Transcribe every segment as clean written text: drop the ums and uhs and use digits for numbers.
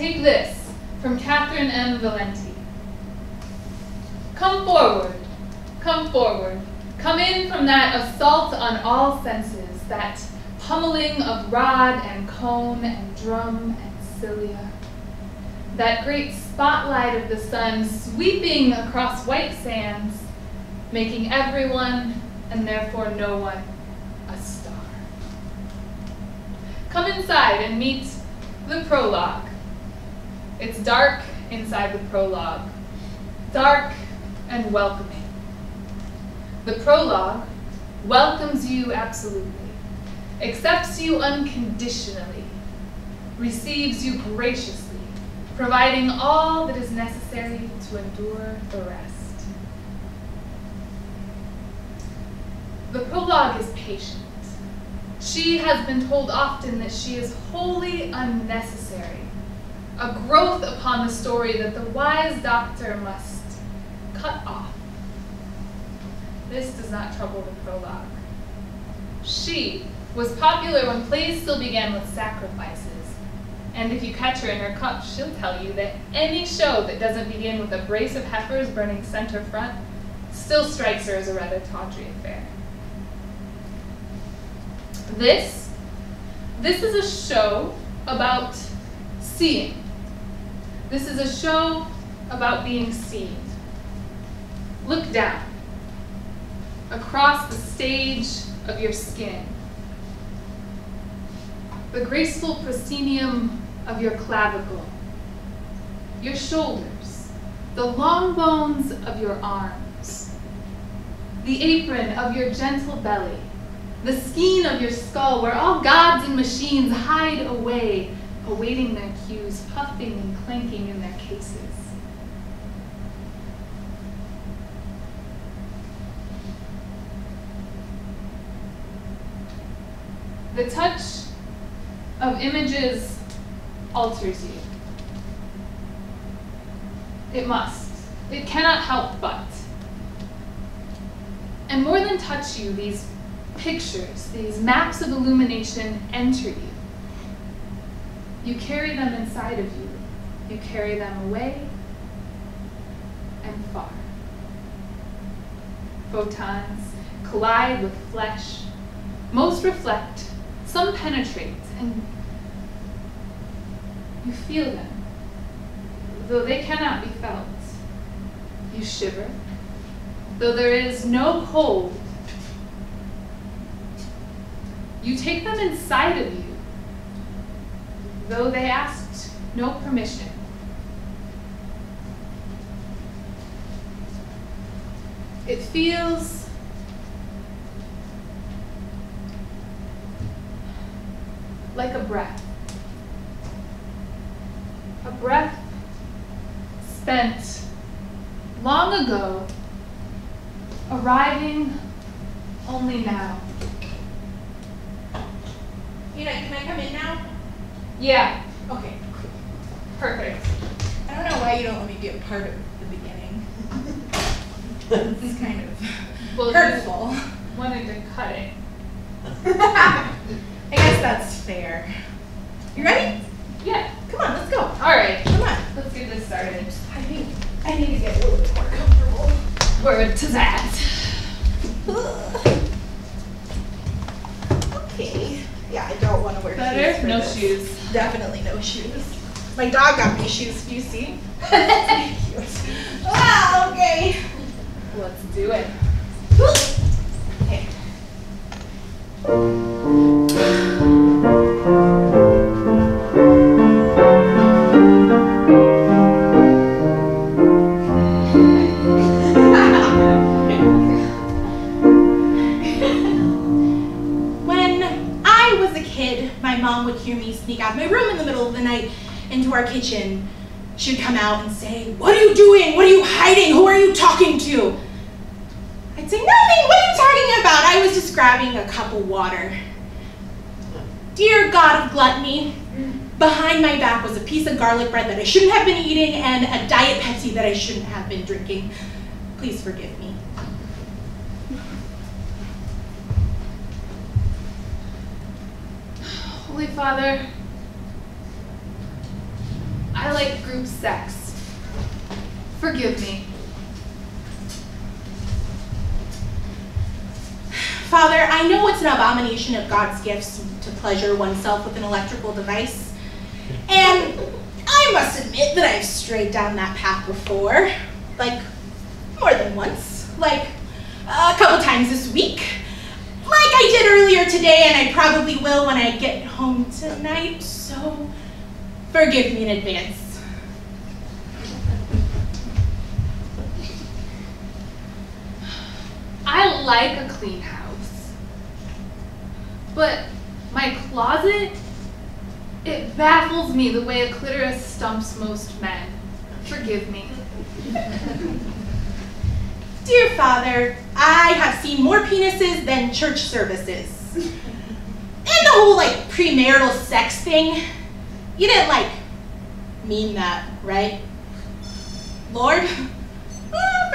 take this from Catherine M. Valenti. Come forward, come forward. Come in from that assault on all senses, that pummeling of rod and cone and drum and cilia. That great spotlight of the sun sweeping across white sands, making everyone, and therefore no one, a star. Come inside and meet the prologue. It's dark inside the prologue, dark and welcoming. The prologue welcomes you absolutely, accepts you unconditionally, receives you graciously, providing all that is necessary to endure the rest. The prologue is patient. She has been told often that she is wholly unnecessary, a growth upon the story that the wise doctor must cut off. This does not trouble the prologue. She was popular when plays still began with sacrifices. And if you catch her in her cup, she'll tell you that any show that doesn't begin with a brace of heifers burning center front still strikes her as a rather tawdry affair. This is a show about seeing. This is a show about being seen. Look down, across the stage of your skin, the graceful proscenium of your clavicle, your shoulders, the long bones of your arms, the apron of your gentle belly, the skein of your skull where all gods and machines hide away, awaiting their cues, puffing and clanking in their cases. The touch of images alters you. It must. It cannot help but. And more than touch you, these pictures, these maps of illumination enter you. You carry them inside of you. You carry them away and far. Photons collide with flesh. Most reflect, some penetrate, and you feel them, though they cannot be felt. You shiver, though there is no cold. You take them inside of you, though they asked no permission. It feels like a breath. A breath spent long ago, arriving only now. You know, can I come in now? Yeah. Okay. Perfect. I don't know why you don't let me be a part of the beginning. It's kind of hurtful. Wanted to cut it. I guess that's fair. You ready? Yeah. Come on, let's go. All right. Come on. Let's get this started. I think I need to get a little bit more comfortable. Word to that. Okay. Yeah, I don't want to wear shoes Better? for No this. shoes. Definitely no shoes. My dog got me shoes, do you see? Cute. Ah, okay. Let's do it. Okay. When I was a kid, my mom would hear me sneak out of my room in the middle of the night into our kitchen. She'd come out and say, "What are you doing? What are you hiding? Who are you talking to?" I'd say, "Nothing, what are you talking about? I was just grabbing a cup of water." Dear God of gluttony, behind my back was a piece of garlic bread that I shouldn't have been eating and a Diet Pepsi that I shouldn't have been drinking. Please forgive me. Holy Father, I like group sex. Forgive me. Father, I know it's an abomination of God's gifts to pleasure oneself with an electrical device. And I must admit that I've strayed down that path before. Like, more than once. Like, a couple times this week. Like I did earlier today, and I probably will when I get home tonight. So, forgive me in advance. I like a clean house, but my closet, it baffles me the way a clitoris stumps most men. Forgive me. Dear Father, I have seen more penises than church services. And the whole, like, premarital sex thing, you didn't, like, mean that, right? Lord,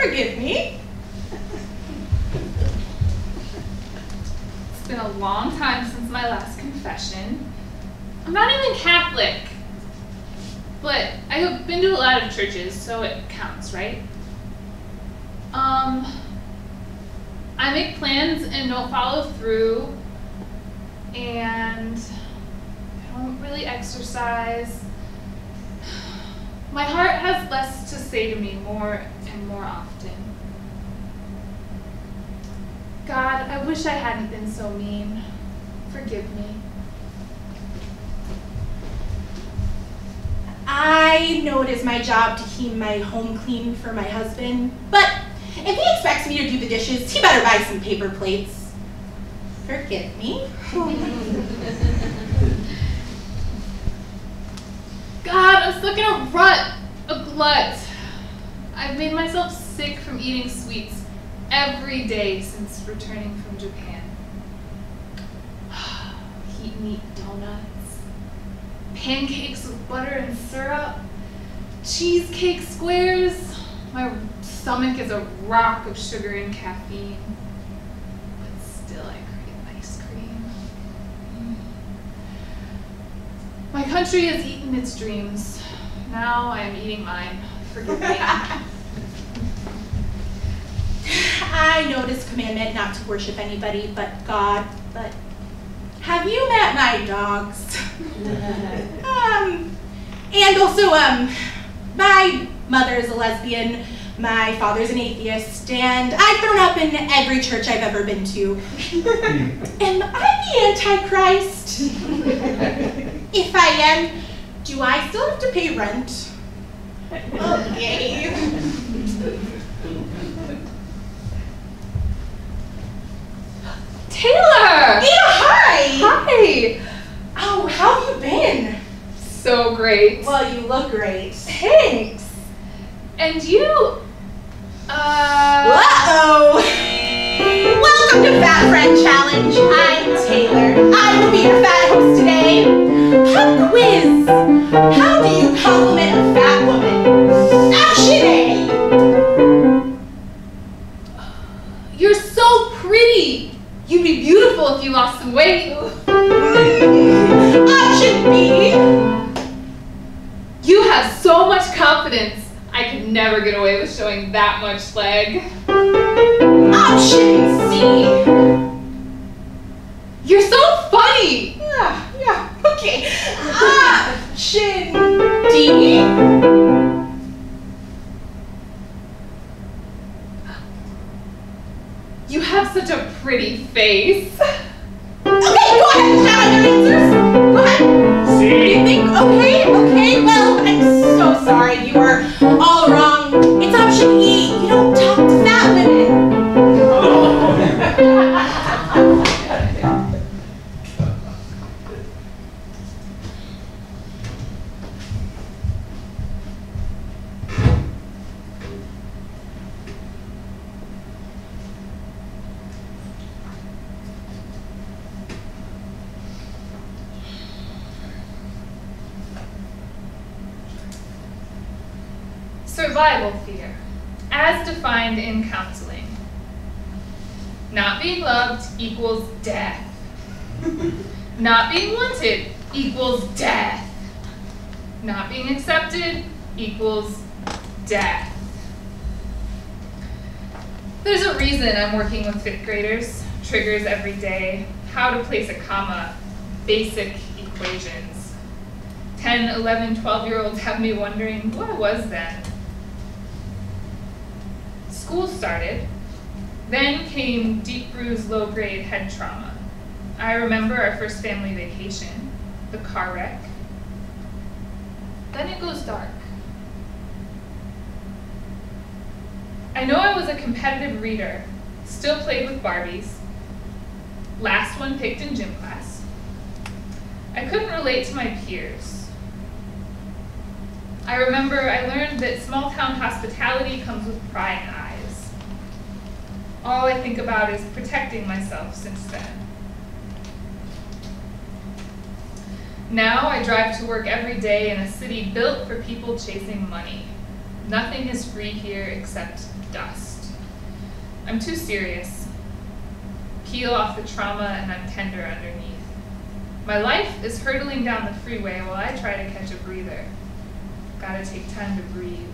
forgive me. It's been a long time since my last confession. I'm not even Catholic, but I have been to a lot of churches, so it counts, right? I make plans and don't follow through, and I don't really exercise. My heart has less to say to me more and more often. God, I wish I hadn't been so mean. Forgive me. I know it is my job to keep my home clean for my husband, but if he expects me to do the dishes, he better buy some paper plates. Forgive me. God, I'm stuck in a rut, a glut. I've made myself sick from eating sweets every day since returning from Japan. Heat and eat donuts, pancakes with butter and syrup, cheesecake squares. My stomach is a rock of sugar and caffeine, but still I crave ice cream. My country has eaten its dreams. Now I am eating mine. Forgive me. I know it is a commandment not to worship anybody but God, but have you met my dogs? And also, my mother is a lesbian, my father's an atheist, and I've grown up in every church I've ever been to. Am I the Antichrist? If I am, do I still have to pay rent? Okay. Taylor! Yeah, hi! Hi! Oh, how have you been? So great. Well, you look great. Thanks. And you, Uh-oh! Welcome to Fat Friend Challenge. I'm Taylor. I will be your fat host today. Pop quiz. How do you compliment a fat woman? Action A. You're so pretty. You'd be beautiful if you lost some weight. Option B. You have so much confidence. I could never get away with showing that much leg. Option C. You're so funny. Yeah, okay. Option D. You have such a pretty face. Okay, go ahead, shout out your answers. Go ahead. C. What do you think? Okay, well, I'm so sorry. You are all wrong. It's option E. You don't talk to fat women. Survival fear, as defined in counseling. Not being loved equals death. Not being wanted equals death. Not being accepted equals death. There's a reason I'm working with 5th graders. Triggers every day, how to place a comma, basic equations. 10, 11, 12-year-olds have me wondering who I was then. School started. Then came deep bruised low-grade head trauma. I remember our first family vacation, the car wreck. Then it goes dark. I know I was a competitive reader, still played with Barbies, last one picked in gym class. I couldn't relate to my peers. I remember I learned that small-town hospitality comes with prying eyes. All I think about is protecting myself since then. Now I drive to work every day in a city built for people chasing money. Nothing is free here except dust. I'm too serious. Peel off the trauma and I'm tender underneath. My life is hurtling down the freeway while I try to catch a breather. Gotta take time to breathe.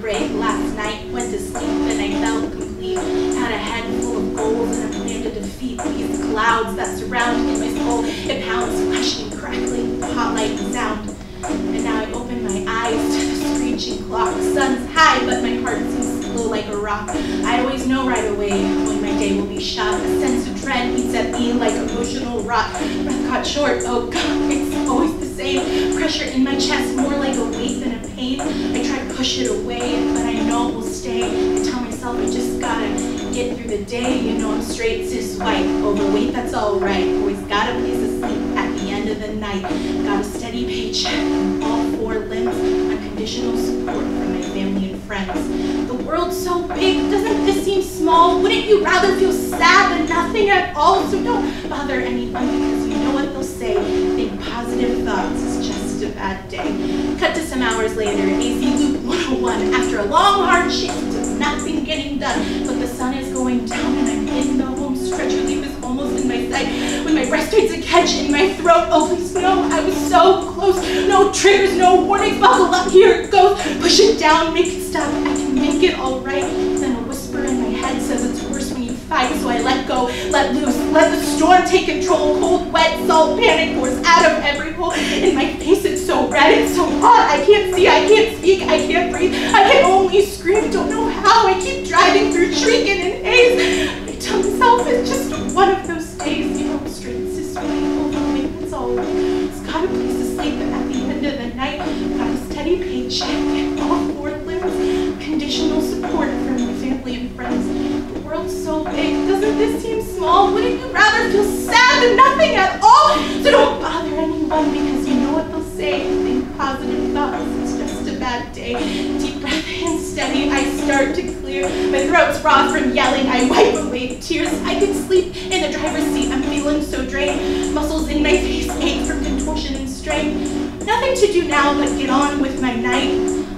Last night, went to sleep and I felt complete. Had a head full of goals and a plan to defeat these clouds that surround in my soul. It pounds, crashing, crackling, hot light and sound. And now I open my eyes to the screeching clock. Sun's high, but my heart seems slow like a rock. I always know right away when my day will be shot. A sense of dread eats at me like emotional rot. Breath caught short, oh God, it's always the same. Pressure in my chest, more like a weight than a pain. I try to push it away, but I know it will stay. I tell myself I just gotta get through the day. You know I'm straight, cis, white, overweight, that's alright. Always got a place to sleep at the end of the night. Got a steady paycheck on all 4 limbs. Unconditional support from my family and friends. The world's so big, doesn't this seem small? Wouldn't you rather feel sad than nothing at all? So don't bother anyone because you know what they'll say. Think positive thoughts, it's just a bad day. Cut to some hours later, AC Loop 101. After a long hard shift of nothing getting done, but the sun is going down and I'm in the home stretch. Relief is almost in my sight when my breath starts to catch in my throat. Oh please no, I was so close. No triggers, no warnings, buckle up, here it goes. Push it down, make it stop, I can make it alright. Then a whisper in my head says it's worse when you fight, so I let go, let loose, let the storm take control. Cold, wet, salt, panic pours out of every hole. In my face it's so red, it's so hot, I can't see, I can't speak, I can't breathe, I can only scream, don't know how. I keep driving through shrieking and haze. I tell myself it's just one of those days, you know, straight cis white, overweight, that's all right. It's got a place to sleep, and at the end of the night, got a steady paycheck and all 4 limbs. Conditional support from my family and friends. The world's so big, doesn't this seem small? Wouldn't you rather feel sad than nothing at all? So don't bother anyone because you know what they'll say. Think positive thoughts, it's just a bad day. Deep breath in, steady, I start to clear. My throat's raw from yelling, I wipe away tears. I can sleep in the driver's seat, I'm feeling so drained. Muscles in my face ache from contortion and strain. Nothing to do now but get on with my night.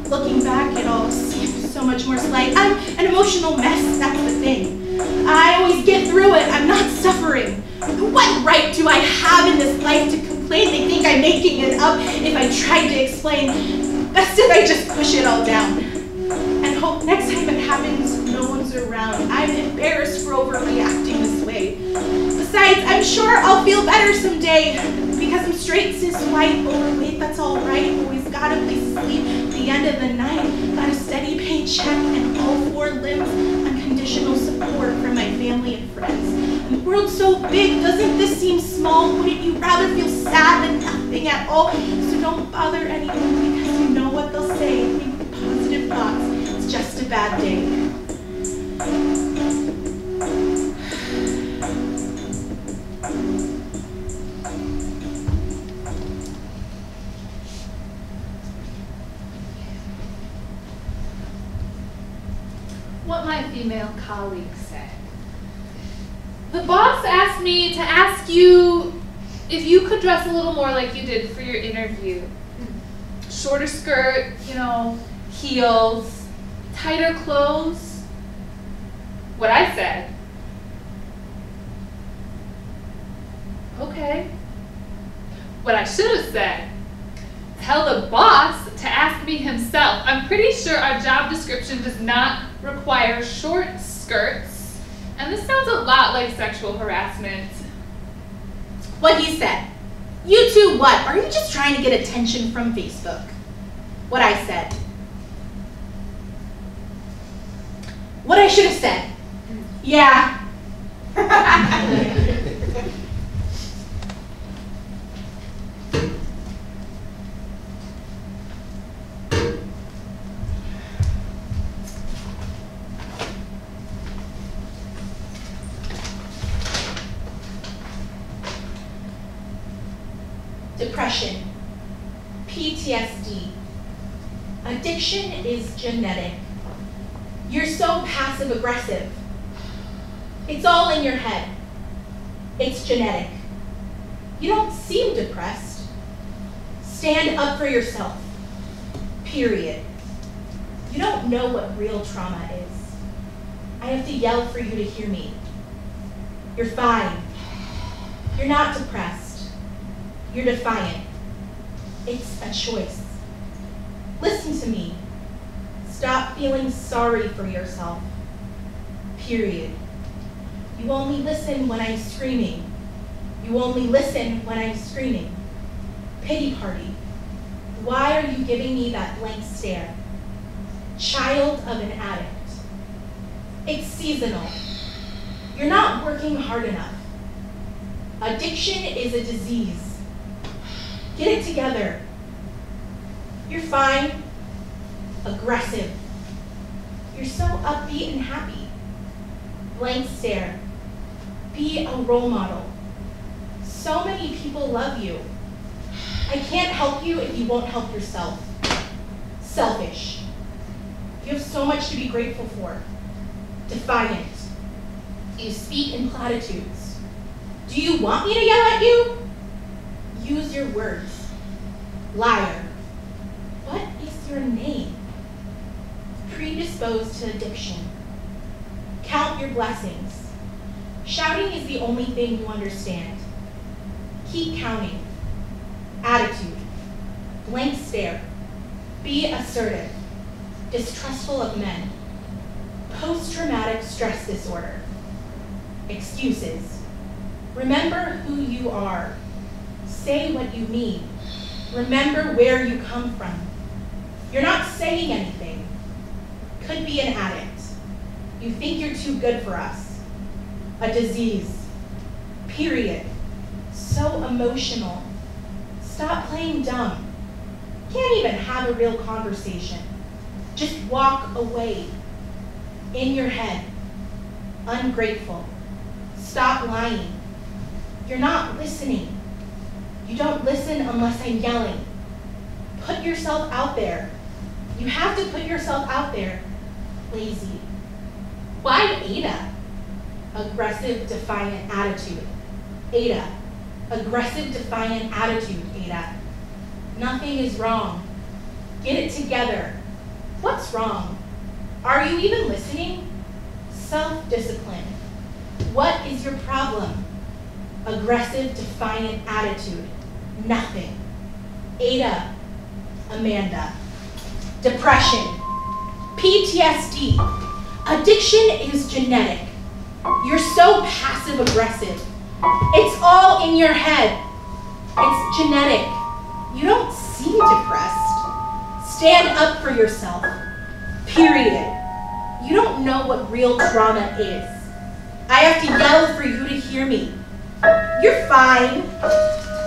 Looking back, it all seems so much more slight. I'm an emotional mess, that's the thing. I always get through it, I'm not suffering. What right do I have in this life to complain? They think I'm making it up if I tried to explain. Best if I just push it all down. And hope next time it happens, no one's around. I'm embarrassed for overreacting this way. Besides, I'm sure I'll feel better someday. Because I'm straight, cis, white, overweight, that's alright. Always got a place to sleep at the end of the night. Got a steady paycheck and all 4 limbs. Unconditional support from my family and friends. The world's so big, doesn't this seem small? Wouldn't you rather feel sad than nothing at all? So don't bother anyone because you know what they'll say. Think positive thoughts, it's just a bad day. what my female colleague said. The boss asked me to ask you if you could dress a little more like you did for your interview. Shorter skirt, heels, tighter clothes. What I said. Okay. What I should have said. Tell the boss to ask me himself. I'm pretty sure our job description does not require short skirts. And this sounds a lot like sexual harassment. What he said. You two what? Are you just trying to get attention from Facebook? What I said. What I should have said. Yeah. Depression, PTSD. Addiction is genetic. You're so passive aggressive. It's all in your head. It's genetic. You don't seem depressed. Stand up for yourself. Period. You don't know what real trauma is. I have to yell for you to hear me. You're fine. You're not depressed. You're defiant. It's a choice. Listen to me. Stop feeling sorry for yourself. Period. You only listen when I'm screaming. You only listen when I'm screaming. Pity party. Why are you giving me that blank stare? Child of an addict. It's seasonal. You're not working hard enough. Addiction is a disease. Get it together. You're fine. Aggressive. You're so upbeat and happy. Blank stare. Be a role model. So many people love you. I can't help you if you won't help yourself. Selfish. You have so much to be grateful for. Defiant. You speak in platitudes. Do you want me to yell at you? Use your words. Liar. What is your name? Predisposed to addiction. Count your blessings. Shouting is the only thing you understand. Keep counting. Attitude. Blank stare. Be assertive. Distrustful of men. Post-traumatic stress disorder. Excuses. Remember who you are. Say what you mean. Remember where you come from. You're not saying anything. Could be an addict. You think you're too good for us. A disease. Period. So emotional. Stop playing dumb. Can't even have a real conversation. Just walk away. In your head. Ungrateful. Stop lying. You're not listening. You don't listen unless I'm yelling. Put yourself out there. You have to put yourself out there. Lazy. Why Ada? Aggressive, defiant attitude. Ada. Aggressive, defiant attitude, Ada. Nothing is wrong. Get it together. What's wrong? Are you even listening? Self-discipline. What is your problem? Aggressive, defiant attitude. Nothing. Ada. Amanda. Depression. PTSD. Addiction is genetic. You're so passive aggressive. It's all in your head. It's genetic. You don't seem depressed. Stand up for yourself. Period. You don't know what real trauma is. I have to yell for you to hear me. You're fine.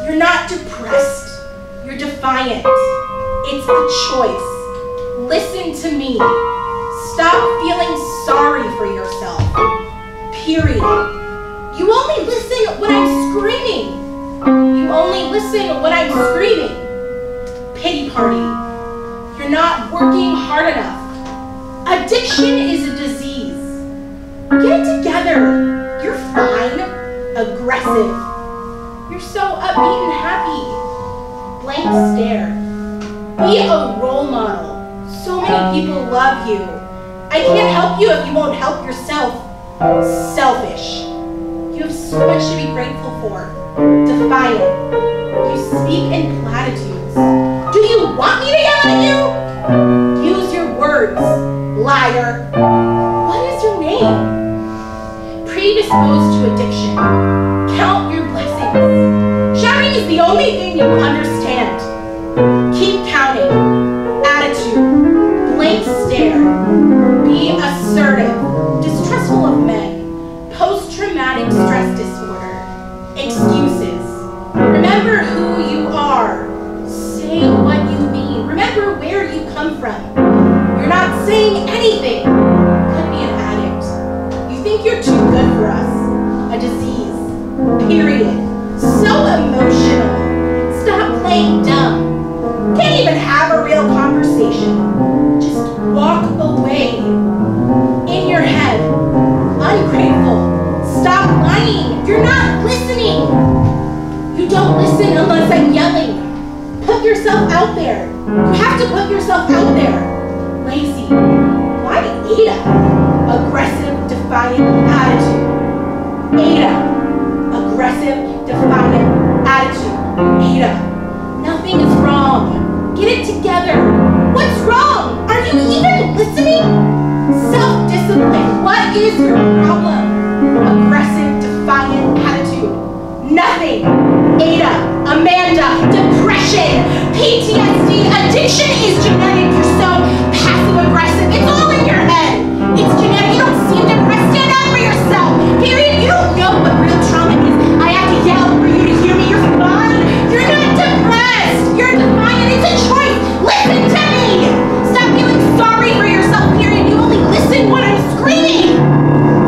You're not depressed. You're defiant. It's a choice. Listen to me. Stop feeling sorry for yourself. Period. You only listen when I'm screaming. You only listen when I'm screaming. Pity party. You're not working hard enough. Addiction is a disease. Get it together. You're fine. Aggressive. You're so upbeat and happy. Blank stare. Be a role model. So many people love you. I can't help you if you won't help yourself. Selfish. You have so much to be grateful for. Defiant. You speak in platitudes. Do you want me to yell at you? Use your words. Liar. What is your name? Predisposed to addiction. Count your blessings. Shouting is the only thing you understand. Keep counting. Attitude. Blank stare. Be assertive. Distrustful of men. Post-traumatic stress disorder. Excuses. Remember who you are. Say what you mean. Remember where you come from. You're not saying anything. Could be an addict. You think you're too good for us. A disease. Period. So emotional. Stop playing dumb. Can't even have a real conversation. Just walk away. In your head. Ungrateful. Stop lying. You're not listening. You don't listen unless I'm yelling. Put yourself out there. You have to put yourself out there. Lazy. Why Ada? Aggressive, defiant attitude. Ada. Aggressive, defiant attitude. Ada. Nothing is wrong. Get it together. What's wrong? Are you even listening? Self-discipline. What is your problem? Aggressive, defiant attitude. Nothing. Ada. Amanda. Depression. PTSD. Addiction is genetic. You're so passive-aggressive. It's all in your head. It's genetic. You don't seem depressed. Stand up for yourself. Period. You don't know what real trauma is. I have to yell for you to hear me. You're fine. You're not depressed. You're defiant. It's a choice. Listen to me. Stop feeling sorry for yourself. Period. You only listen when I'm screaming.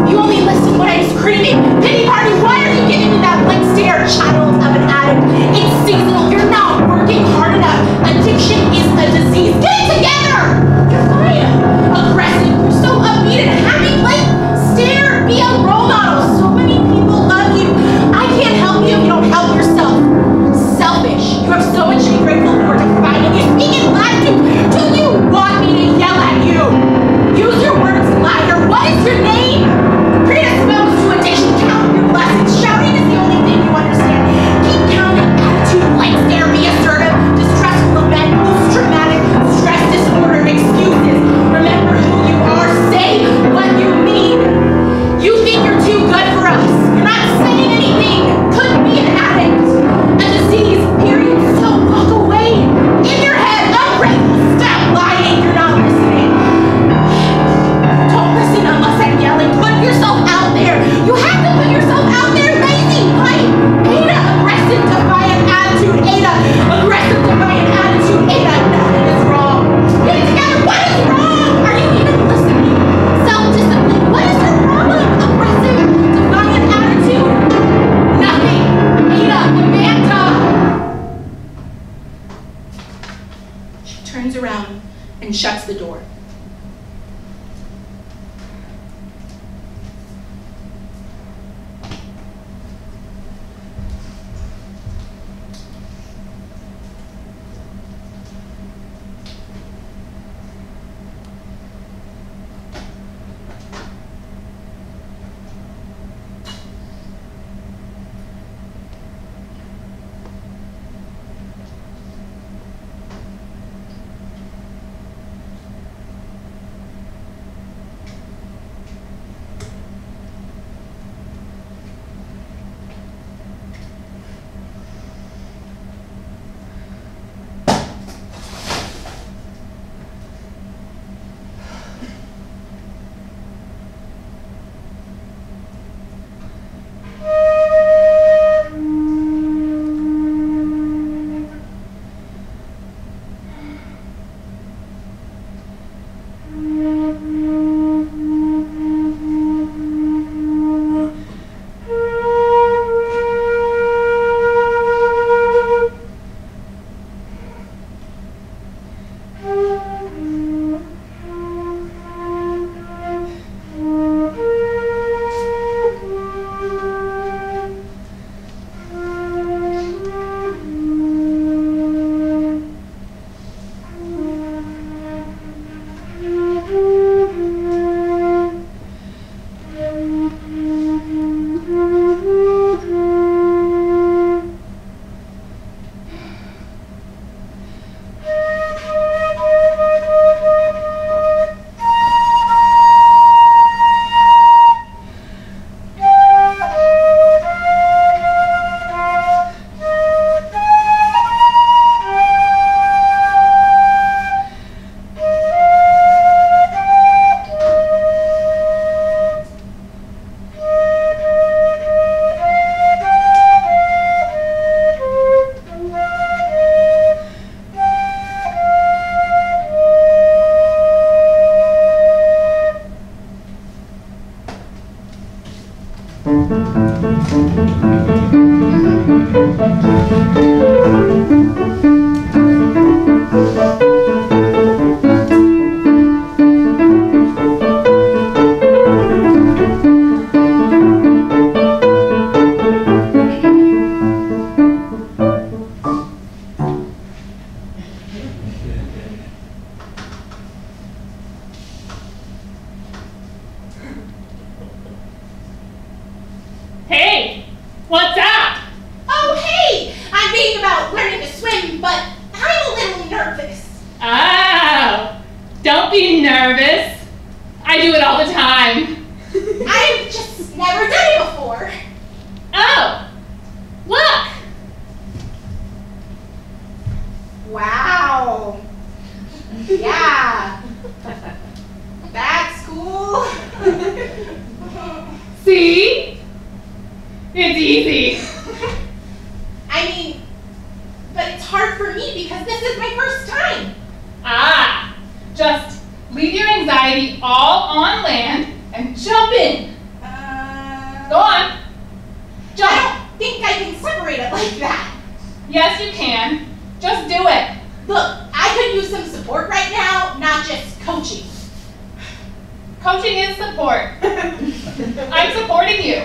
You only listen when I'm screaming. Pity party. Why are you giving me that blank stare, child of an addict? It's seasonal. You're not working hard enough. Addiction is a disease. Get it together. You're fine. Aggressive. You're so upbeat and happy. Blank stare. Be a role model. So many people love you. I can't help you if you don't help yourself. Selfish. You have so much to be grateful for. Defiant. You speak in latitude. Do you want me to yell at you? Use your words, liar. What is your name? Predisposed to addiction. Count your blessings. Shouting is the only thing you understand. Keep counting. Attitude. Blank stare. Be assertive. Distrustful of men. Post-traumatic stress disorder. Excuses. Remember who you are. Say what you mean. You think you're too good for us. You're not saying anything. Could be an addict. A disease. Period. So walk away. In your head. Ungrateful. Stop lying. You're not listening. Don't listen unless I'm yelling. Put yourself out there. You have to put yourself out there. Lazy. Right? Ada. Aggressive, defiant attitude. Ada. Aggressive, defiant attitude. Ada. Nothing is wrong. Get it together. What is wrong? Are you even listening? Self-discipline. What is your problem? Aggressive, defiant attitude. Nothing. Ada. Amanda. She turns around and shuts the door. Hey, what's up? Oh, hey! I'm reading about learning to swim, but I'm a little nervous. Oh, don't be nervous. I do it all the time. I've just never done it before. Oh, look. Wow. Yeah. That's cool. See? It's easy. I mean, but it's hard for me because this is my first time. Ah, just leave your anxiety all on land and jump in. Go on. Jump. I don't think I can separate it like that. Yes, you can. Just do it. Look, I could use some support right now, not just coaching. Coaching is support. I'm supporting you.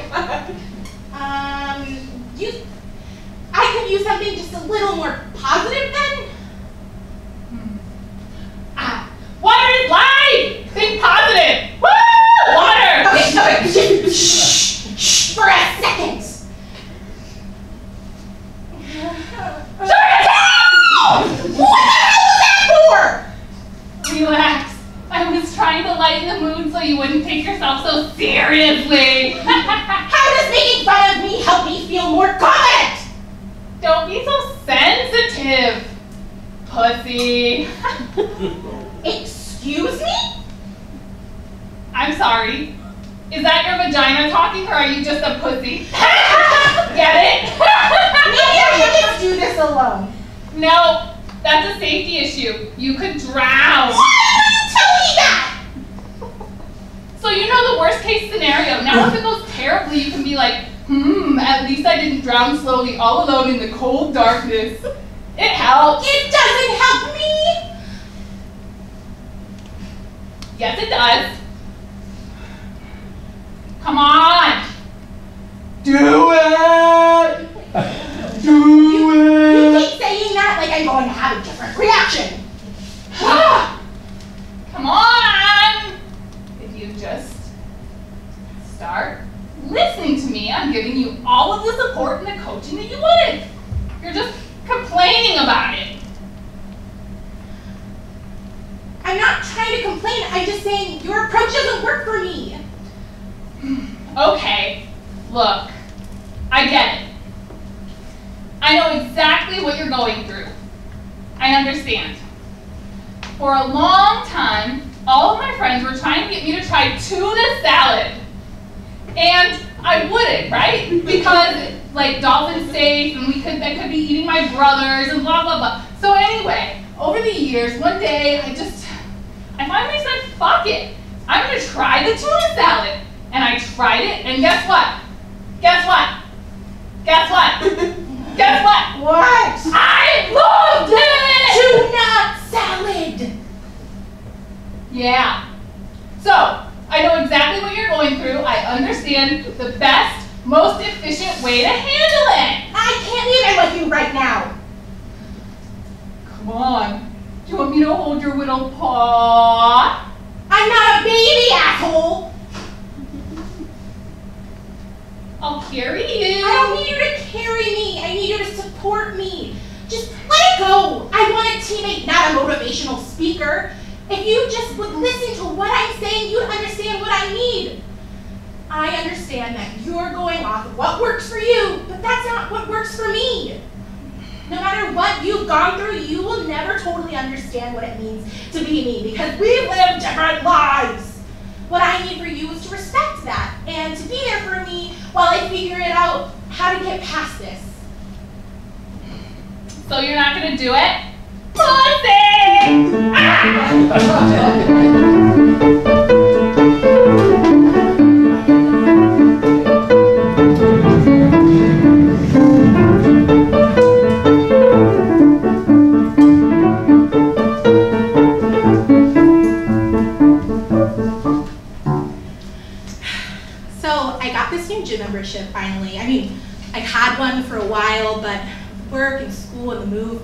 I could use something just a little more positive then. Water is life! Think positive! Woo! Water! Okay. Shh, for a second. Shut it down! What the hell was that for? Relax. I was trying to lighten the mood so you wouldn't take yourself so seriously. How does making fun of me help me feel more confident? Don't be so sensitive, pussy. Excuse me? I'm sorry. Is that your vagina talking or are you just a pussy? Get it? Maybe I should just do this alone. No, that's a safety issue. You could drown. Why would you tell me that? So you know the worst case scenario. Now if it goes terribly, you can be like, at least I didn't drown slowly all alone in the cold darkness. It helps. It doesn't help me. Yes, it does. Come on. Do it. You keep saying that like I'm going to have a different reaction. Come on. If you just start listening to me, I'm giving you all of the support and the coaching that you wanted. You're just complaining about it. I'm not trying to complain. I'm just saying your approach doesn't work for me. Okay, look, I get it. I know exactly what you're going through. I understand. For a long time, all of my friends were trying to get me to try tuna salad. And I wouldn't, right? Because like dolphin's safe and I could be eating my brothers and blah, blah, blah. So anyway, over the years, one day I finally said, fuck it. I'm gonna try the tuna salad. And I tried it, and guess what? Guess what? Guess what? Guess what? What? I loved it! Tuna salad. Yeah. So, I know exactly what you're going through. I understand the best, most efficient way to handle it. I can't even with you right now. Come on. Do you want me to hold your little paw? I'm not a baby, asshole. I'll carry you. I don't need you to carry me. I need you to support me. Just let it go. I want a teammate, not a motivational speaker. If you just would listen to what I'm saying, you'd understand what I need. I understand that you're going off of what works for you, but that's not what works for me. No matter what you've gone through, you will never totally understand what it means to be me because we live different lives. What I need for you is to respect that and to be there for me while I figure it out how to get past this. So you're not gonna do it? Pussy! Ah! gym membership finally. I mean, I had one for a while, but work and school and the move,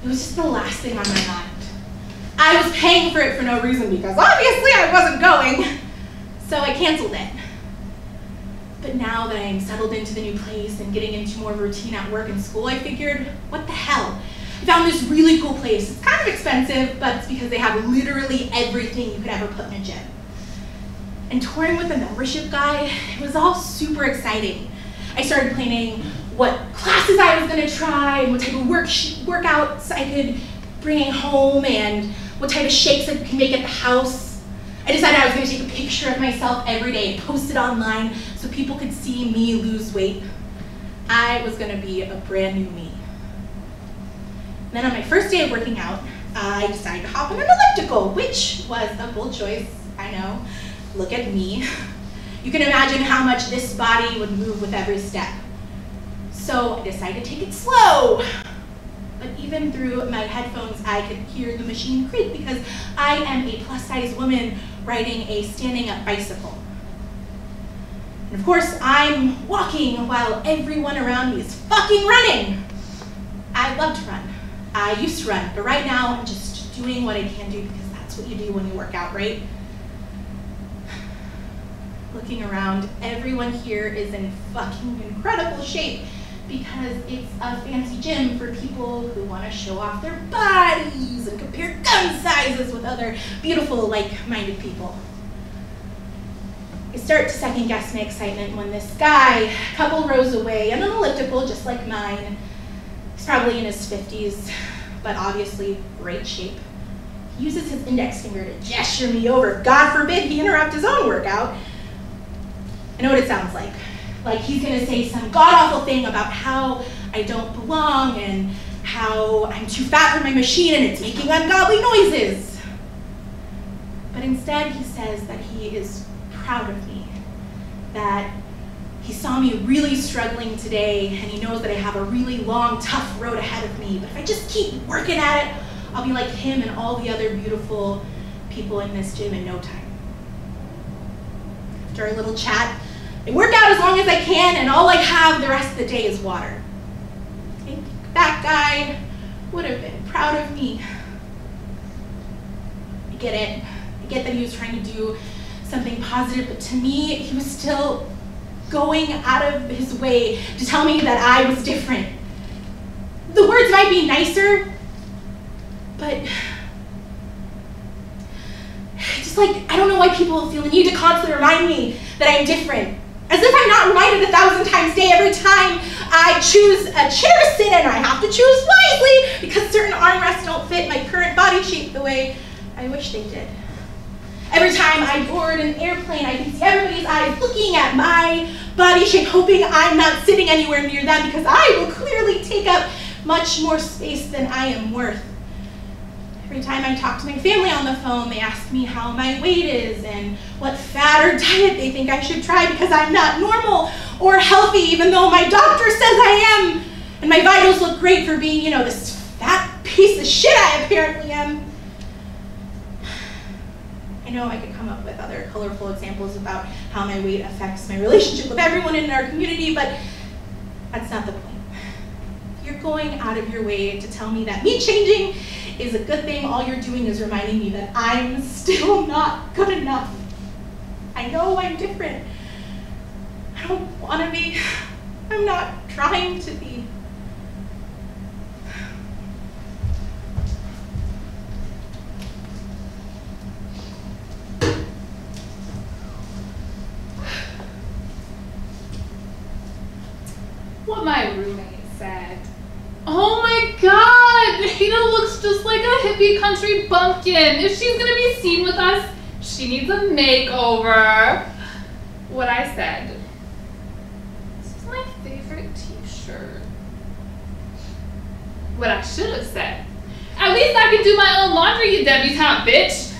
it was just the last thing on my mind. I was paying for it for no reason because obviously I wasn't going, so I canceled it. But now that I'm settled into the new place and getting into more routine at work and school, I figured, what the hell? I found this really cool place. It's kind of expensive, but it's because they have literally everything you could ever put in a gym. And touring with the membership guy, it was all super exciting. I started planning what classes I was gonna try, and what type of workouts I could bring home, and what type of shakes I could make at the house. I decided I was gonna take a picture of myself every day and post it online so people could see me lose weight. I was gonna be a brand new me. Then on my first day of working out, I decided to hop on an elliptical, which was a bold choice, I know. Look at me. You can imagine how much this body would move with every step. So I decided to take it slow. But even through my headphones, I could hear the machine creak because I am a plus-size woman riding a standing-up bicycle. And of course, I'm walking while everyone around me is fucking running. I love to run. I used to run, but right now I'm just doing what I can do because that's what you do when you work out, right? Looking around, everyone here is in fucking incredible shape because it's a fancy gym for people who want to show off their bodies and compare gun sizes with other beautiful, like-minded people. I start to second guess my excitement when this guy, a couple rows away, on an elliptical just like mine, he's probably in his 50s, but obviously great shape. He uses his index finger to gesture me over. God forbid he interrupt his own workout. I know what it sounds like. Like he's gonna say some god-awful thing about how I don't belong and how I'm too fat for my machine and it's making ungodly noises. But instead he says that he is proud of me, that he saw me really struggling today and he knows that I have a really long, tough road ahead of me, but if I just keep working at it, I'll be like him and all the other beautiful people in this gym in no time. After a little chat, I work out as long as I can and all I have the rest of the day is water. I think that guy would have been proud of me. I get it. I get that he was trying to do something positive, but to me, he was still going out of his way to tell me that I was different. The words might be nicer, but just I don't know why people feel the need to constantly remind me that I'm different. As if I'm not reminded 1,000 times a day every time I choose a chair to sit in, or I have to choose wisely because certain armrests don't fit my current body shape the way I wish they did. Every time I board an airplane, I can see everybody's eyes looking at my body shape, hoping I'm not sitting anywhere near them because I will clearly take up much more space than I am worth. Every time I talk to my family on the phone, they ask me how my weight is and what fad or diet they think I should try because I'm not normal or healthy, even though my doctor says I am. And my vitals look great for being, this fat piece of shit I apparently am. I know I could come up with other colorful examples about how my weight affects my relationship with everyone in our community, but that's not the point. If you're going out of your way to tell me that me changing is a good thing, all you're doing is reminding me that I'm still not good enough. I know I'm different. I don't want to be. I'm not trying to be. What my roommate said. Oh my god! Hina looks just like a hippie country bumpkin. If she's gonna be seen with us, she needs a makeover. What I said. This is my favorite t-shirt. What I should have said. At least I can do my own laundry, you debutante bitch.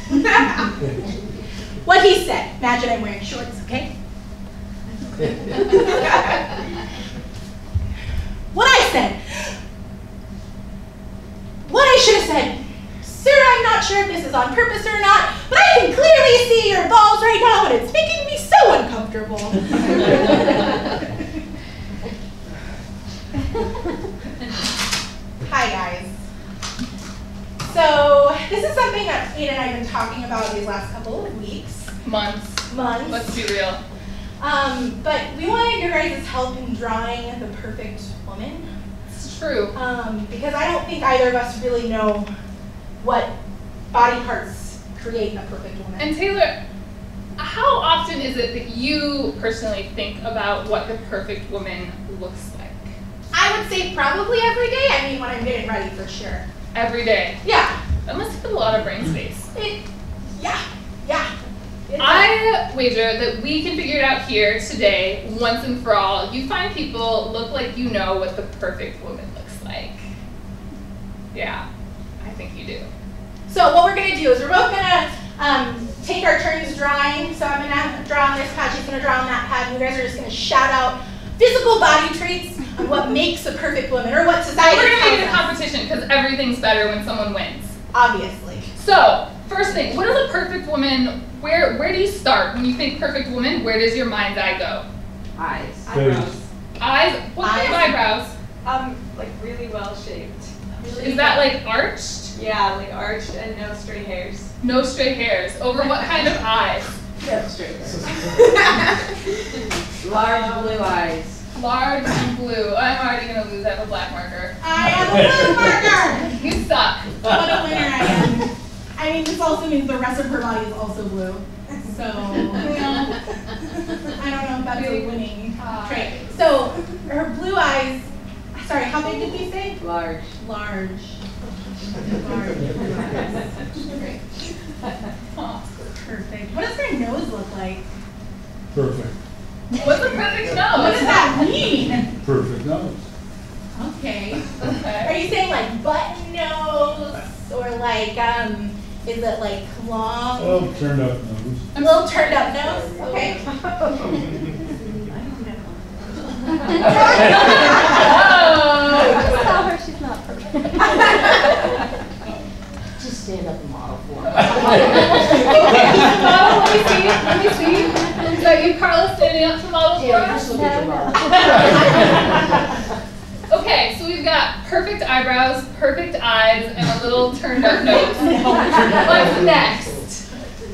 What he said. Imagine I'm wearing shorts, okay? What I said. What I should have said. Sir, I'm not sure if this is on purpose or not, but I can clearly see your balls right now and it's making me so uncomfortable. Hi guys. So this is something that Ada and I have been talking about these last couple of weeks. Months. Let's be real. But we wanted your guys' help in drawing the perfect woman. It's true. Because I don't think either of us really know what body parts create a perfect woman. And Taylor, how often is it that you personally think about what the perfect woman looks like? I would say probably every day. I mean, when I'm getting ready, for sure. Every day? Yeah. That must take a lot of brain space. Yeah. I wager that we can figure it out here today, once and for all. You find people look like you know what the perfect woman looks like. Yeah, I think you do. So what we're going to do is we're both going to take our turns drawing. So I'm going to draw on this pad, she's going to draw on that pad, and you guys are just going to shout out physical body traits on what makes a perfect woman, or what society We're going to make it a tells us. competition, because everything's better when someone wins. Obviously. So, first thing, what is a perfect woman? Where do you start? When you think perfect woman, where does your mind's eye go? Eyes. Eyebrows. Eyes? What kind of eyebrows? Like really well shaped. Is that like arched? Yeah, like arched and no stray hairs. No stray hairs. Over what kind of eyes? No stray hairs. Large blue eyes. Large and blue. I'm already going to lose. I have a black marker. I am a blue marker! You suck. What a winner I am. I mean, this also means the rest of her body is also blue. So, you know, I don't know if that's a winning trait. So, her blue eyes, sorry, how big did we say? Large. Large. Great. Perfect. What does her nose look like? Perfect. What's a perfect nose? What does that mean? Perfect nose. Okay. Okay. Are you saying like button nose? Or like, is it like long? Oh, turned up nose. A little turned up nose? Okay. Oh. Tell her she's not perfect. Just stand up and model for her. Model, let me see. Is that you, Carla, standing up to model for us? Just look at your model. Okay, so we've got perfect eyebrows, perfect eyes, and a little turned up nose. What's next?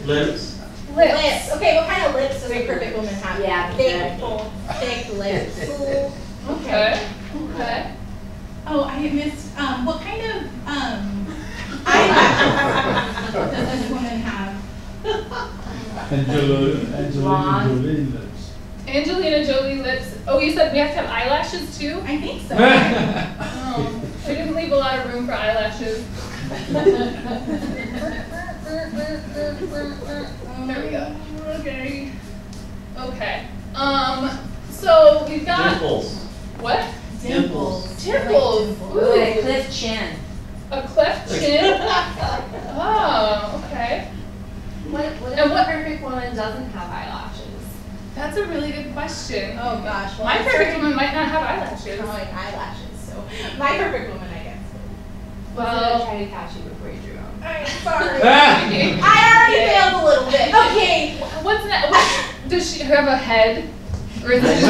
Lips. Lips. Okay, what kind of lips does a perfect woman have? Yeah, Thick, full, thick lips. Okay. Okay. Oh, I missed, what kind of, eyelashes does a woman have? Angelina Jolie lips. Angelina Jolie lips. Oh, you said we have to have eyelashes too? I think so. Oh, we didn't leave a lot of room for eyelashes. There we go. Okay. Okay. So we've got Dimples. what? Dimples. Dimples. Ooh, a cliff chin. A cleft chin. Oh, okay. What if a perfect woman doesn't have eyelashes? That's a really good question. Oh gosh. Well, My I'm perfect starting woman might not have eyelashes. drawing eyelashes, so my perfect woman, I guess. I Well, tried to catch you before you drew them. I'm sorry. I already failed a little bit. Okay. what's next? Does she have a head? Or is it just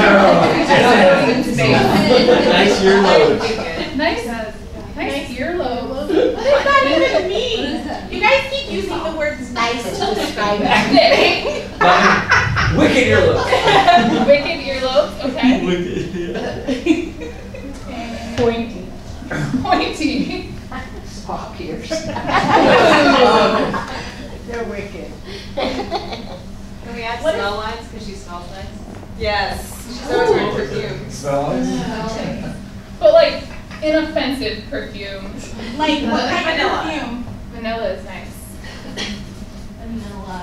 Nice earlobe. Nice earlobe. What does that even mean? You guys keep using the word nice to describe it. Thick. Wicked earlobe. Wicked earlobes, okay. Pointy. Pointy. Spock ears. They're wicked. Can we add What smell lines because she smells nice? Yes. She's always wearing perfume. Smell But like inoffensive perfume. Like what kind Vanilla. of perfume? Vanilla is nice. Vanilla.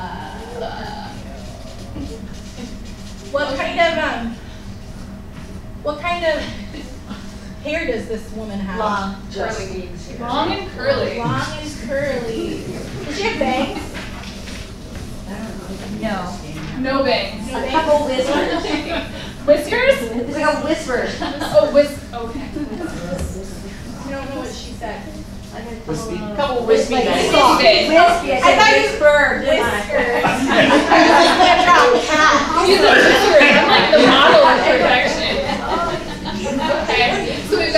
What kind of hair does this woman have? Long. Curly beans here. Long and curly. Long and curly. Does she have bangs? No. No bangs. No A bangs? couple whiskers. Whiskers? It's like a whisper. Oh, okay. I don't know what she said. Like a Wispy. couple wispy Like bangs. wispy. Wispy. I thought you whisper. Whiskers. I was gonna draw a cat. She's a whisperer. I'm like the model of perfection. Okay. So we've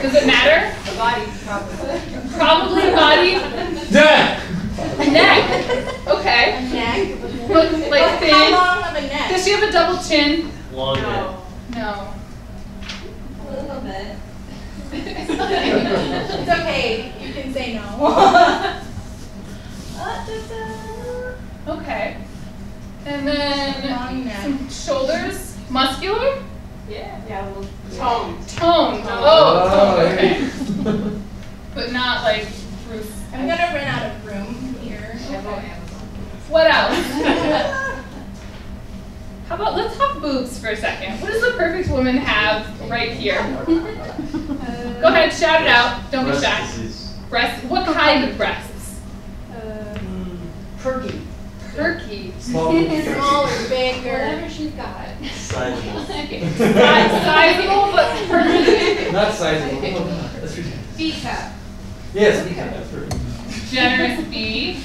Does it matter? The body, probably. Probably body. Yeah. Neck. Okay. A neck. Look like thin. How long of a neck? Does she have a double chin? Long neck. No. A little bit. It's okay. You can say no. Okay. And then Long neck. some shoulders. Muscular? Yeah. Yeah, a little. Toned. Oh, toned. Okay. But not like Bruce. I'm gonna run out of room here. What else? How about, let's talk boobs for a second. What does the perfect woman have right here? Go ahead, shout it out. Don't be Breast shy. disease. Breasts. What kind of breasts? Perky. Perky. Smaller, bigger. Whatever she's got. Sizable. Sizable, but perky. Not sizable. Oh, God. That's ridiculous. B cup. Yes, we have that for. Generous B,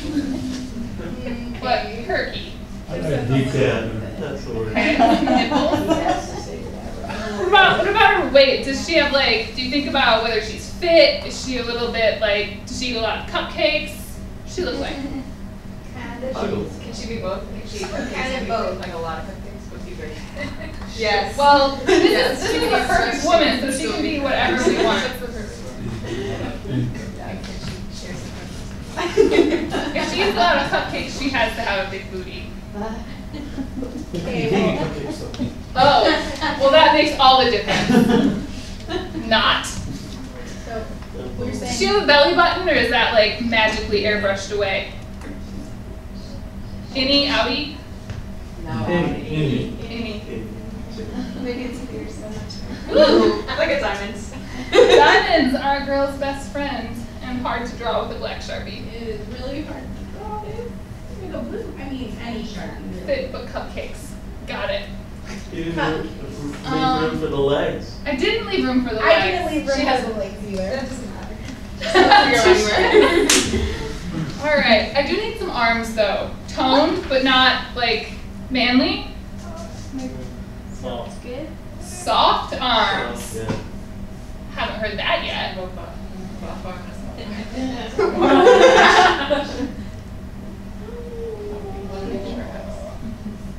but perky. I like detail. That's the word. Okay. Nipples. What about her weight? Does she have like, do you think about whether she's fit? Is she a little bit like, does she eat a lot of cupcakes? What does she look like? Kind of. Ugly. Can she be both? Can she Kind of both. Like a lot of cupcakes would be great. Yes. Well, this is a perfect woman, so she can be whatever we want. If she eats a lot of cupcakes, she has to have a big booty. Oh, well that makes all the difference. Not. So, what you're Does saying? she have a belly button, or is that like magically airbrushed away? Innie, outie? Innie. Maybe it's fierce so much. Ooh, I like a diamonds. diamonds are a girl's best friend and hard to draw with a black Sharpie. It is really hard to draw it. I mean, any Sharpie. Really. Fit but cupcakes. Got it. You didn't leave room for the legs. I didn't leave room for the I legs. didn't leave room She for has the legs either. That doesn't matter. All right, I do need some arms though. Toned, but not like manly. Oh. Good. Soft arms. Yeah. Haven't heard that yet.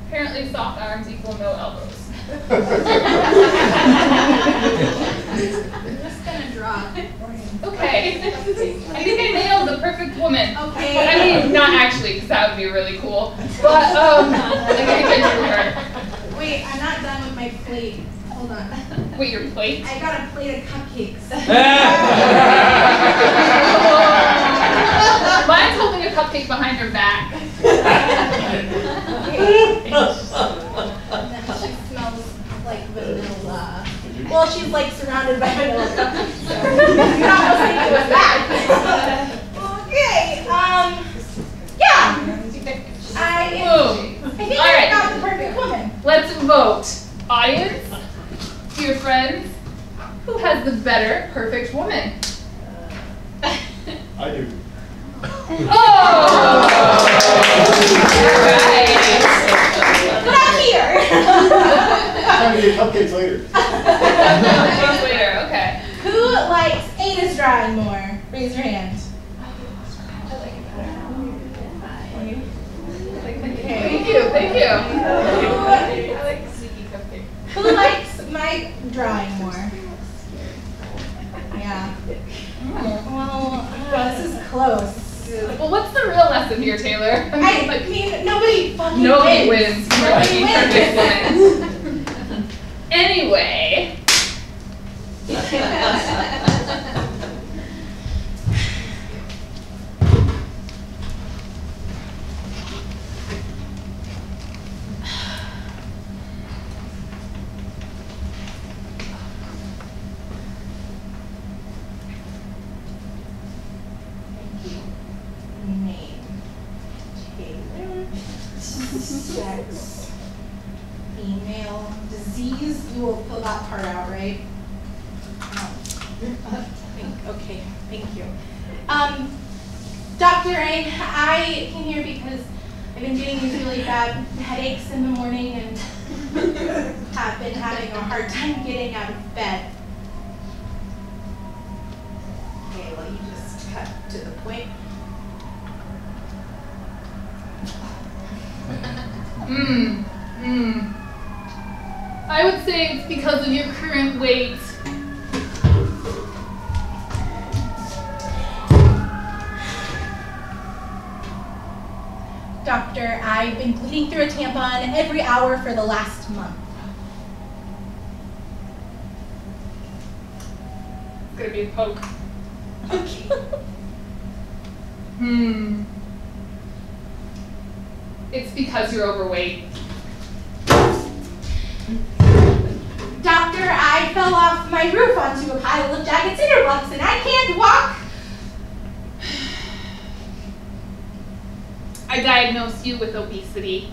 Apparently soft arms equal no elbows. I'm just gonna draw. Okay. I think I nailed the perfect woman. Okay. I mean, not actually, because that would be really cool. But, I think I can do her. Wait, I'm not done with my plate. Hold on. Wait, your plate? I got a plate of cupcakes. Mine's holding a cupcake behind her back. And then she smells like vanilla. Well, she's like surrounded by vanilla cupcakes. So you're not gonna say it was that. Okay. Yeah. I think All I right. got the perfect woman. Let's vote. Audience, dear friends, who has the better perfect woman? I do. Oh! All right. But I'm here. Time to get cupcakes later. Cupcakes later, okay. Who likes anus drawing more? Raise your hand. Thank you, thank you. I like sneaky cupcake. Who likes my drawing more? Yeah. Well, this is close. Well, what's the real lesson here, Taylor? I mean, nobody fucking Nobody wins. wins. You're Nobody making perfect wins. woman. Anyway. Name. Taylor. Sex. Female. Disease. You will fill that part out, right? Okay, thank you. Dr. Rain, I came here because I've been getting these really bad headaches in the morning and have been having a hard time getting out of bed. to the point. I would say it's because of your current weight. Doctor, I've been bleeding through a tampon every hour for the last month. It's gonna be a poke. Okay. It's because you're overweight. Doctor, I fell off my roof onto a pile of jagged cinder blocks and I can't walk. I diagnosed you with obesity.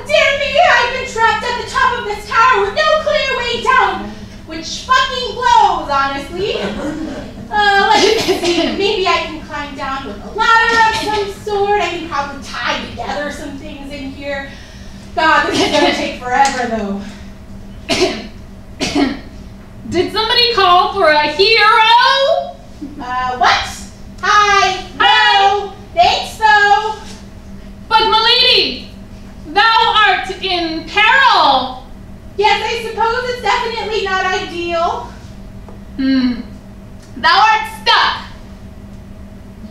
Damn me, I've been trapped at the top of this tower with no clear way down. Which fucking blows, honestly. Let's see, maybe I can climb down with a ladder of some sort. I can probably tie together some things in here. God, this is gonna take forever, though. Did somebody call for a hero? What? Hi. No. Thanks, though. But milady, thou art in peril. Yes, I suppose it's definitely not ideal. Thou art stuck.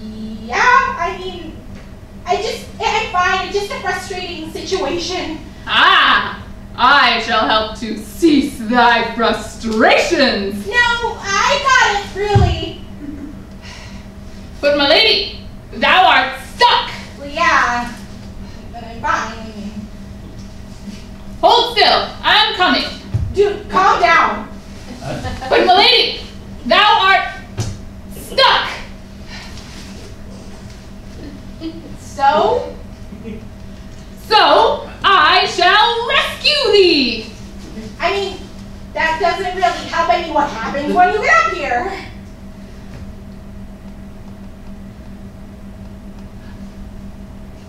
Yeah, I mean, I'm fine. It's just a frustrating situation. Ah, I shall help to cease thy frustrations. No, I got it, really. But milady, thou art stuck. Well, yeah, but I'm fine. Hold still, I'm coming. Dude, calm down. But milady, thou art stuck. So? So I shall rescue thee. I mean, that doesn't really help. I mean, what happens when you get up here?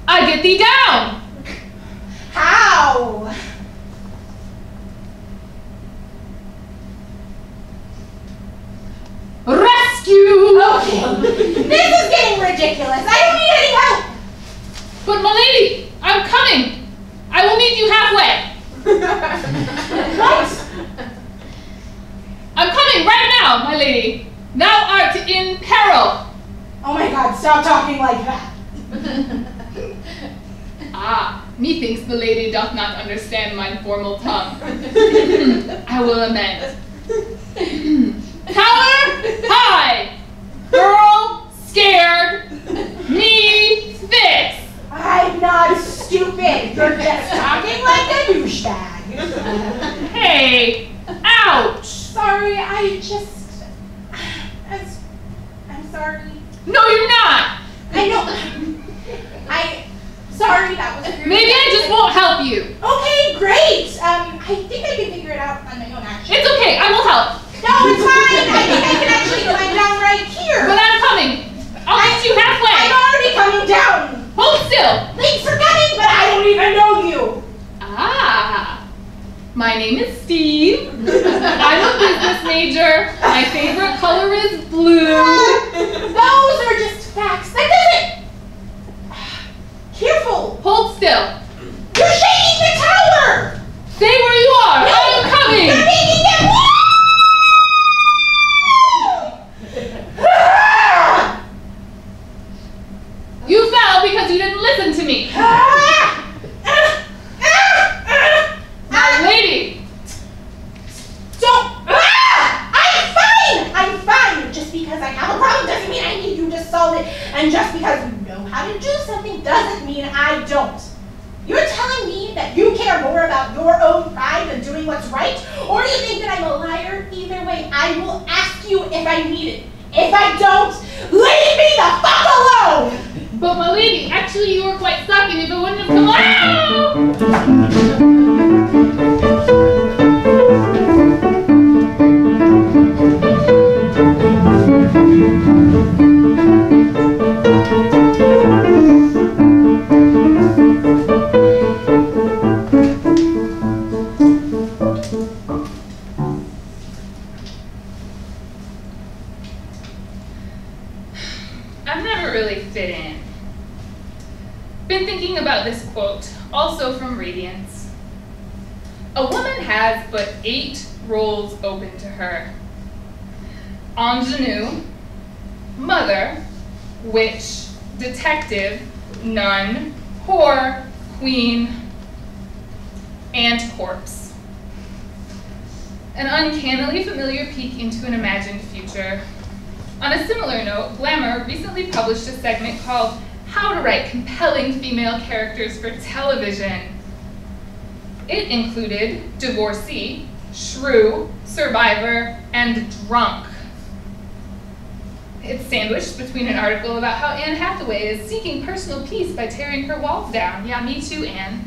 I get thee down. How? Rescue. Okay, this is getting ridiculous. I don't need any help. But milady, I'm coming. I will meet you halfway. What? I'm coming right now, my lady. Thou art in peril. Oh my God, stop talking like that. Ah, methinks the lady doth not understand my formal tongue. I will amend. Tower high, girl scared, me fix. I'm not stupid. You're just talking like a douchebag. Hey, ouch. Sorry, I'm sorry. No, you're not. I know. Sorry, that was rude. Maybe I just won't help you. Okay, great. I think I can figure it out on my own, actually. It's okay, I will help. No, it's fine. I think I can actually climb down right here. But I'm coming. I'll meet you halfway. I'm already coming down. Hold still. Thanks for coming, but I don't even know you. Ah, my name is Steve. I'm a business major. My favorite color is blue. Those are just facts. That doesn't... Careful. Hold still. You're shaking the tower. Stay where you are. No, I'm coming. You're making them... You fell because you didn't listen to me. Now, lady. Don't... I'm fine! Just because I have a problem doesn't mean I need you to solve it. And just because you know how to do something doesn't mean I don't. You're telling me that you care more about your own pride than doing what's right? Or do you think that I'm a liar? Either way, I will ask you if I need it. If I don't, leave me the fuck alone! But my lady, actually you were quite stuck and if it wouldn't have come out. really fit in. Been thinking about this quote, also from Radiance. A woman has but 8 roles open to her. Ingenue, mother, witch, detective, nun, whore, queen, and corpse. An uncannily familiar peek into an imagined future. On a similar note, Glamour recently published a segment called How to Write Compelling Female Characters for Television. It included divorcee, shrew, survivor, and drunk. It's sandwiched between an article about how Anne Hathaway is seeking personal peace by tearing her walls down. Yeah, me too, Anne.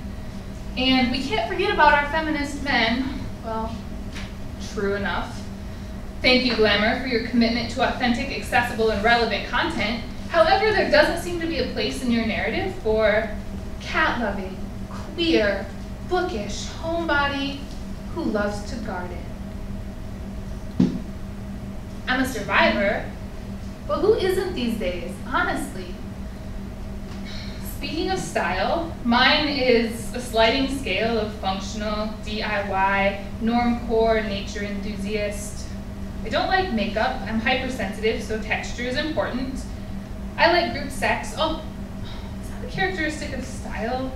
And we can't forget about our feminist men. Well, true enough. Thank you, Glamour, for your commitment to authentic, accessible, and relevant content. However, there doesn't seem to be a place in your narrative for cat-loving, queer, bookish homebody who loves to garden. I'm a survivor, but who isn't these days, honestly? Speaking of style, mine is a sliding scale of functional, DIY, normcore, nature enthusiast. I don't like makeup. I'm hypersensitive, so texture is important. I like group sex. Oh, is that a characteristic of style?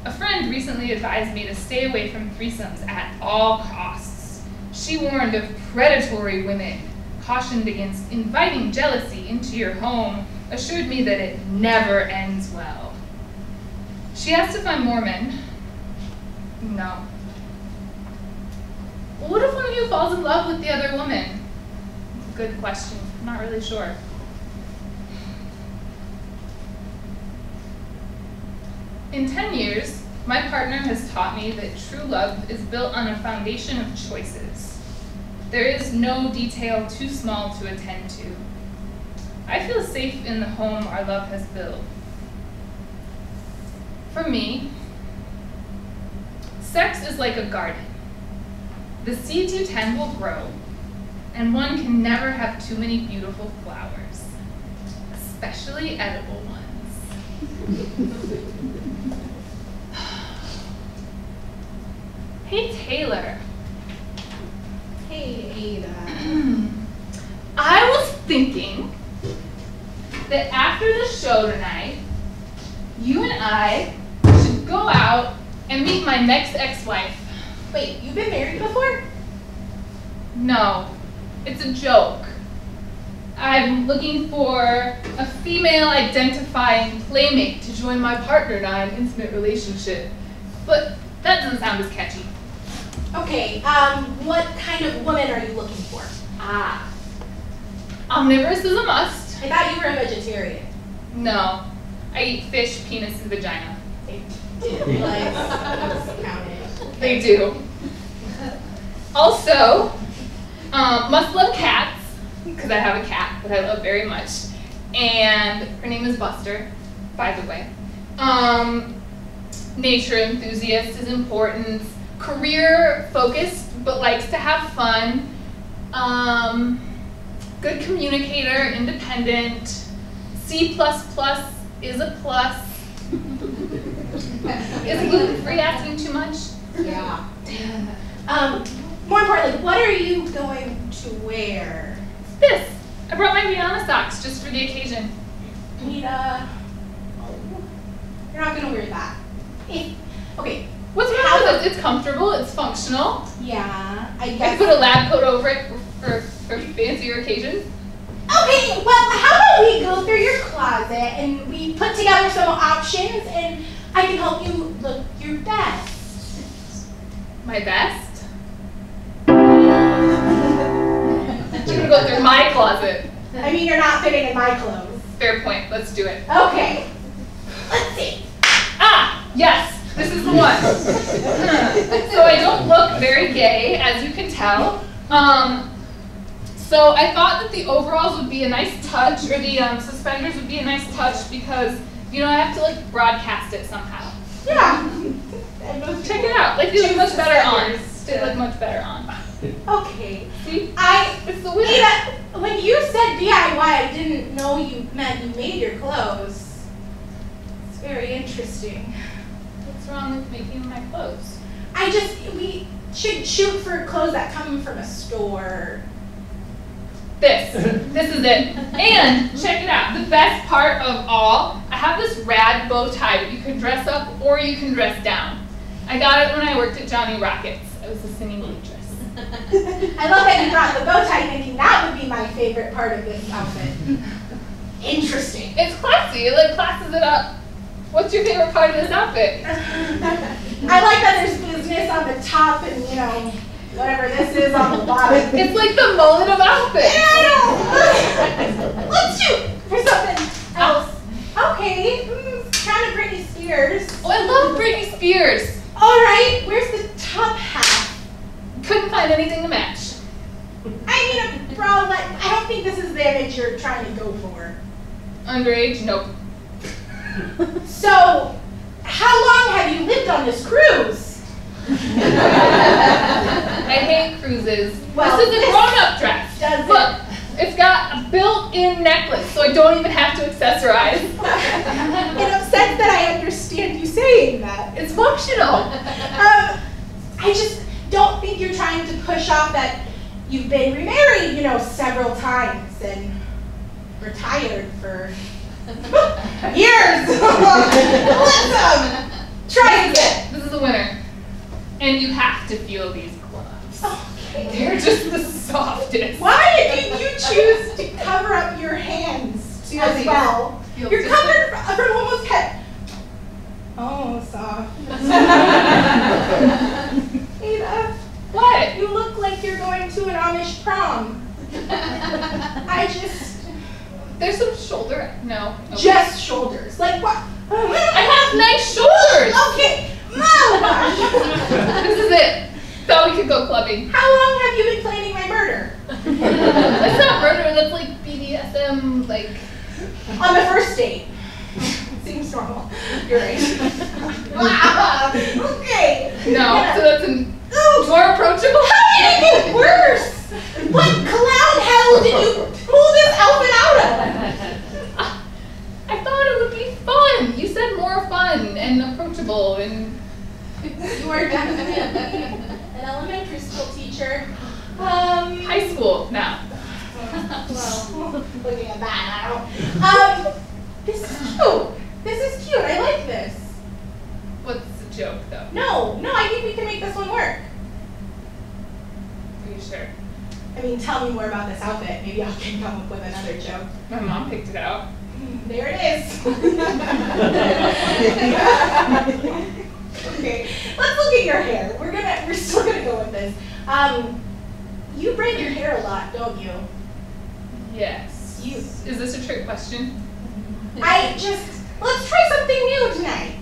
A friend recently advised me to stay away from threesomes at all costs. She warned of predatory women, cautioned against inviting jealousy into your home, assured me that it never ends well. She asked if I'm Mormon. No. Well, what if one of you falls in love with the other woman? Good question. I'm not really sure. In 10 years, my partner has taught me that true love is built on a foundation of choices. There is no detail too small to attend to. I feel safe in the home our love has built. For me, sex is like a garden. The seeds you tend will grow, and one can never have too many beautiful flowers, especially edible ones. Hey, Taylor. Hey, Ada. I was thinking that after the show tonight, you and I should go out and meet my next ex-wife. Wait, you've been married before? No, it's a joke. I'm looking for a female identifying playmate to join my partner in an intimate relationship. But that doesn't sound as catchy. Okay, what kind of woman are you looking for? Omnivorous is a must. I thought you were a vegetarian. No, I eat fish, penis, and vagina. They do, like, that's counted. They do. Also, must love cats, because I have a cat that I love very much. And her name is Buster, by the way. Nature enthusiast is important. Career focused, but likes to have fun. Good communicator, independent. C++ is a plus. Is gluten-free asking too much? Yeah. More importantly, what are you going to wear? This. I brought my Rihanna socks just for the occasion. Anita, you're not gonna wear that. Okay. What's wrong with it? It's comfortable, it's functional. Yeah, I I guess. can put a lab coat over it for fancier occasions. Okay, well, how about we go through your closet and we put together some options and I can help you look your best. My best? You're gonna go through my closet. I mean, you're not fitting in my clothes. Fair point, let's do it. Okay, let's see. Ah, yes, this is the one. So I don't look very gay, as you can tell. So I thought that the overalls would be a nice touch, or the suspenders would be a nice touch because, you know, I have to like broadcast it somehow. Yeah. Check it out, like they look much better on. They look much better on. Okay. See? It's the winner. Ada, When you said DIY, I didn't know you meant you made your clothes. It's very interesting. What's wrong with making my clothes? We should shoot for clothes that come from a store. This is it. And check it out, the best part of all, I have this rad bow tie that you can dress up or you can dress down. I got it when I worked at Johnny Rockets. I was a singing waitress. I love that you brought the bow tie, thinking that would be my favorite part of this outfit. Interesting. It's classy, it like classes it up. What's your favorite part of this outfit? I like that there's business on the top and, you know, whatever this is on the bottom. It's like the mullet of outfits. Yeah, let's shoot for something else. Okay, kind of Britney Spears. Oh, I love Britney Spears. All right, where's the top half? Couldn't find anything to match. I mean, a bralette. I don't think this is the image you're trying to go for. Underage? Nope. So, how long have you lived on this cruise? I hate cruises. Well, this is a grown-up dress. Does Look, it's got a built-in necklace, so I don't even have to accessorize. It upsets that I understand you saying that. It's functional. I just don't think you're trying to push off that you've been remarried, you know, several times and retired for years. Let's try again. This is a winner. And you have to feel these gloves. Okay. They're just the softest. Why did you choose to cover up your hands as well? You're covered from almost head. Oh, soft. Ada, What? you look like you're going to an Amish prom. There's some shoulder. No. Okay. Just shoulders. Like what? I have nice shoulders. Okay, no. This is it. Thought we could go clubbing. How long have you been planning my murder? That's not murder. That's like BDSM. Like On the first date. Seems normal. You're right. Wow. Okay. no. So that's more approachable. How did it get worse? What clown hell did you pull this outfit out of? I thought it would be fun. You said more fun and approachable and. You are definitely an elementary school teacher. High school now. Well, looking at that, I don't. This is cute. This is cute. I like this. What's the joke though? No, I think we can make this one work. Are you sure? I mean, tell me more about this outfit. Maybe I can come up with another joke. My mom picked it out. There it is. Okay, let's look at your hair. We're still gonna go with this. You braid your hair a lot, don't you? Yes. Is this a trick question? Let's try something new tonight.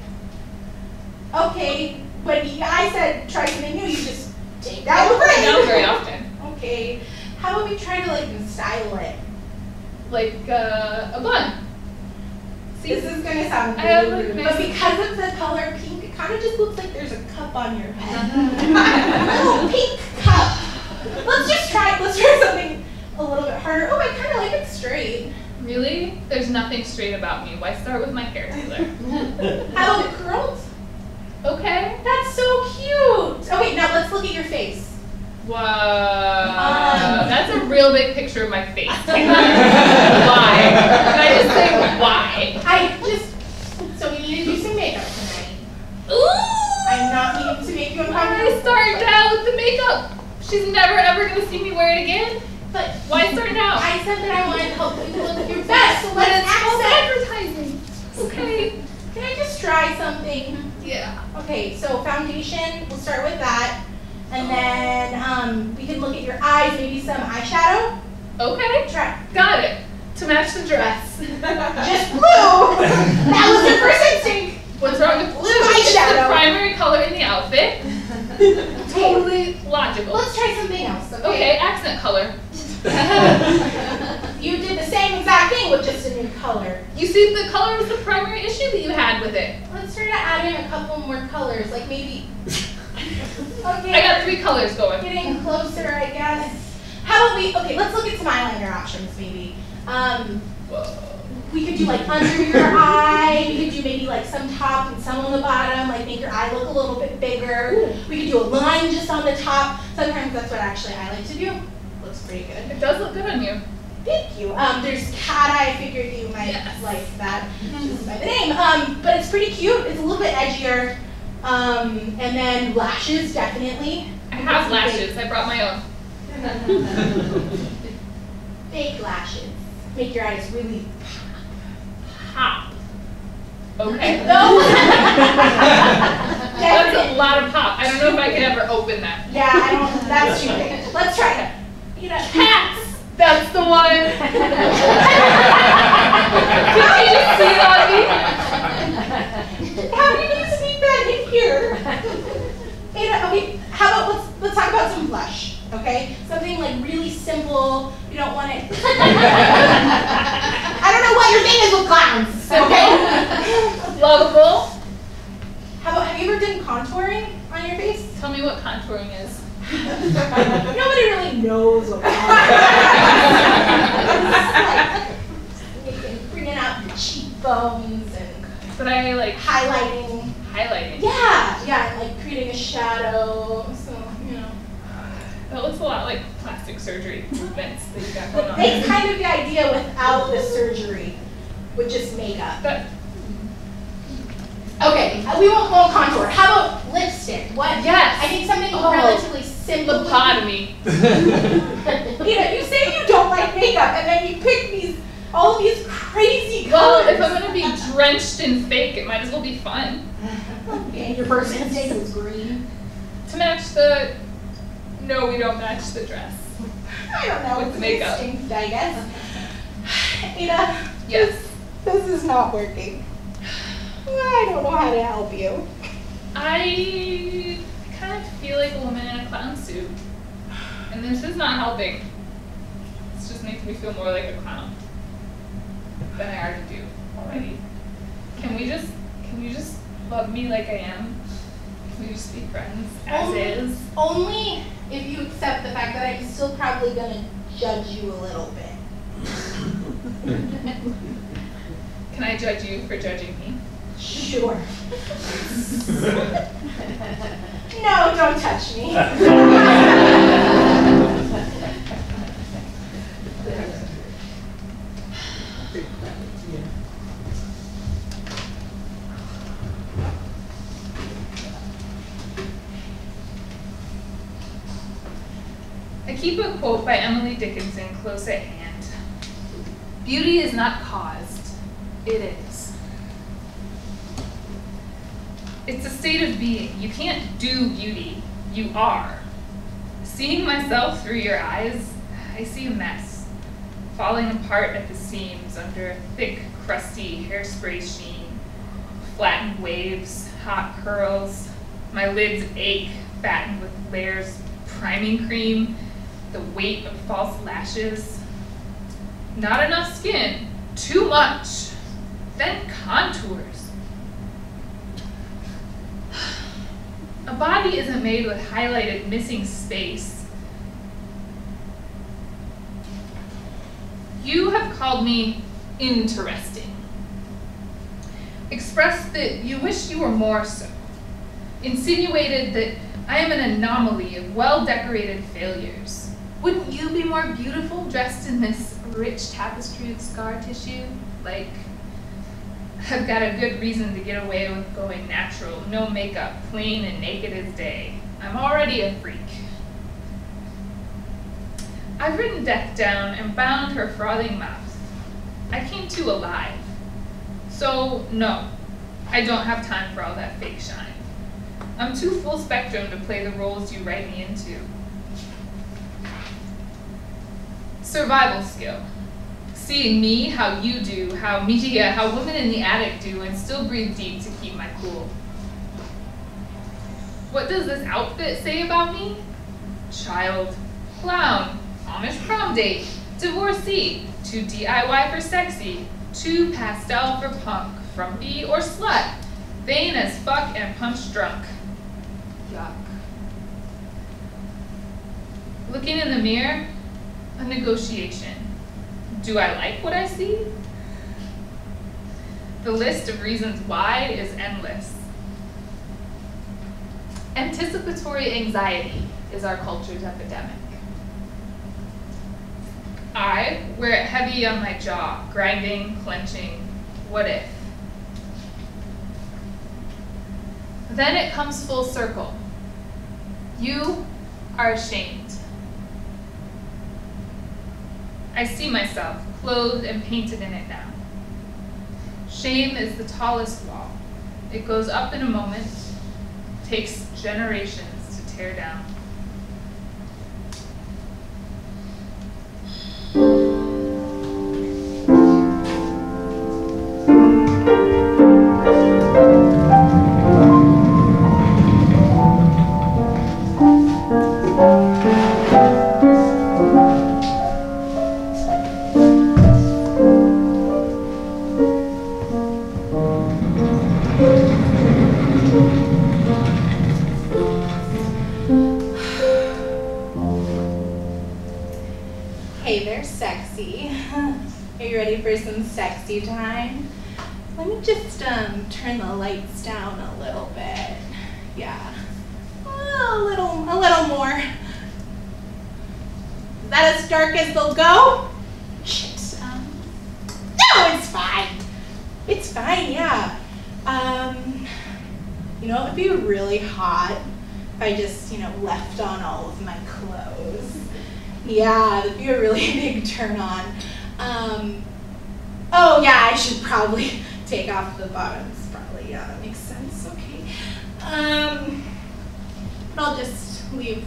Okay, when I said try something new, you just take down the I braid. don't very often. Okay, how about we try to like style it? Like a bun. See? This is gonna sound I have, really like, rude, nice- but because of the color pink, it kind of just looks like there's a cup on your head. A little pink cup. Let's try something a little bit harder. Oh, I kind of like it straight. Really? There's nothing straight about me. Why start with my hair, Taylor? How about it curled? Okay. That's so cute. Okay, now let's look at your face. Whoa. That's a real big picture of my face, Taylor. Why? Can I just say why? So we need to do some makeup tonight. Ooh! I'm not meaning to make you I uncomfortable. start now with the makeup. She's never ever gonna see me wear it again. But Why start now? I said that I wanted to help you look your best, so let's It's called accent. advertising. Okay. Can I just try something? Yeah. Okay, so foundation, we'll start with that. And then we can look at your eyes, maybe some eyeshadow. Okay. Try. Got it. To match the dress. Just blue! That was your first instinct! What's wrong with blue? Eyeshadow. It's the primary color in the outfit. Totally logical. Let's try something else, Okay, accent color. You did the same exact thing with just a new color. You see, the color was the primary issue that you had with it. Let's try to add in a couple more colors, like maybe... Okay. I got 3 colors going. Getting closer, I guess. How how about okay, let's look at some eyeliner options maybe. We could do like under your eye, we could do maybe like some top and some on the bottom, like make your eye look a little bit bigger. Ooh. We could do a line just on the top. Sometimes that's what actually I like to do. Looks pretty good. It does look good on you. Thank you. There's cat eye, I figured you might like that just by the name. But it's pretty cute, it's a little bit edgier. And then lashes, definitely. I have lashes, I brought my own. Fake lashes. Make your eyes really pop. Okay. That's a lot of pop. I don't know if I could ever open that. Yeah, I don't, that's too big. Let's try it. You know, cats! That's the one! Did you just see it on me? How did you sneak that in here? Okay, how about let's talk about some blush, okay? Something like really simple. You don't want it. I don't know what your thing is with clowns. Okay. Lovable. How about, have you ever done contouring on your face? Tell me what contouring is. Nobody really knows what contouring is. Like bringing out the cheekbones and. But I like highlighting. Highlighting. Yeah, like creating a shadow. So you know. That looks a lot like plastic surgery movements that you got going on. That's kind of the idea without the surgery, with just makeup. Okay, we won't go contour. How about lipstick? What? Yes. I think something relatively simple. Lobotomy. You say you don't like makeup, and then you pick all of these crazy colors. Well, if I'm gonna be drenched in fake, it might as well be fun. Okay, your first instinct was green. To match the. No, we don't match the dress. I don't know. With the makeup. Instinct, I guess. Ada. Yes. This is not working. I don't know how to help you. I kind of feel like a woman in a clown suit. And this is not helping. It's just making me feel more like a clown than I already do already. Can you just love me like I am? Can we just be friends as is? Only if you accept the fact that I'm still probably gonna judge you a little bit. Can I judge you for judging me? Sure. No, don't touch me. I keep a quote by Emily Dickinson close at hand. Beauty is not caused, it is. It's a state of being. You can't do beauty, you are. Seeing myself through your eyes, I see a mess, falling apart at the seams under a thick, crusty hairspray sheen, flattened waves, hot curls, my lids ache, fattened with layers, priming cream, the weight of false lashes. Not enough skin, too much, then contours. A body isn't made with highlighted missing space. You have called me interesting. Expressed that you wish you were more so. Insinuated that I am an anomaly of well-decorated failures. Wouldn't you be more beautiful dressed in this rich tapestry of scar tissue? Like, I've got a good reason to get away with going natural, no makeup, plain and naked as day. I'm already a freak. I've written death down and bound her frothing mouth. I came to alive. So, no, I don't have time for all that fake shine. I'm too full spectrum to play the roles you write me into. Survival skill. Seeing me, how you do, how media, how women in the attic do, and still breathe deep to keep my cool. What does this outfit say about me? Child, clown, Amish prom date, divorcee, too DIY for sexy, too pastel for punk, frumpy or slut, vain as fuck and punch drunk. Yuck. Looking in the mirror, a negotiation. Do I like what I see? The list of reasons why is endless. Anticipatory anxiety is our culture's epidemic. I wear it heavy on my jaw, grinding, clenching, what if? Then it comes full circle. You are ashamed. I see myself clothed and painted in it now. Shame is the tallest wall. It goes up in a moment, takes generations to tear down. Hey there, sexy. Are you ready for some sexy time? Let me just turn the lights down a little bit. Yeah, a little more. Is that as dark as they'll go? Shit. No, it's fine. It's fine. Yeah. You know, it would be really hot if I just, left on all of my clothes. Yeah, it'd be a really big turn on. Oh yeah, I should probably take off the bottoms. Probably, yeah, that makes sense. Okay. But I'll just leave.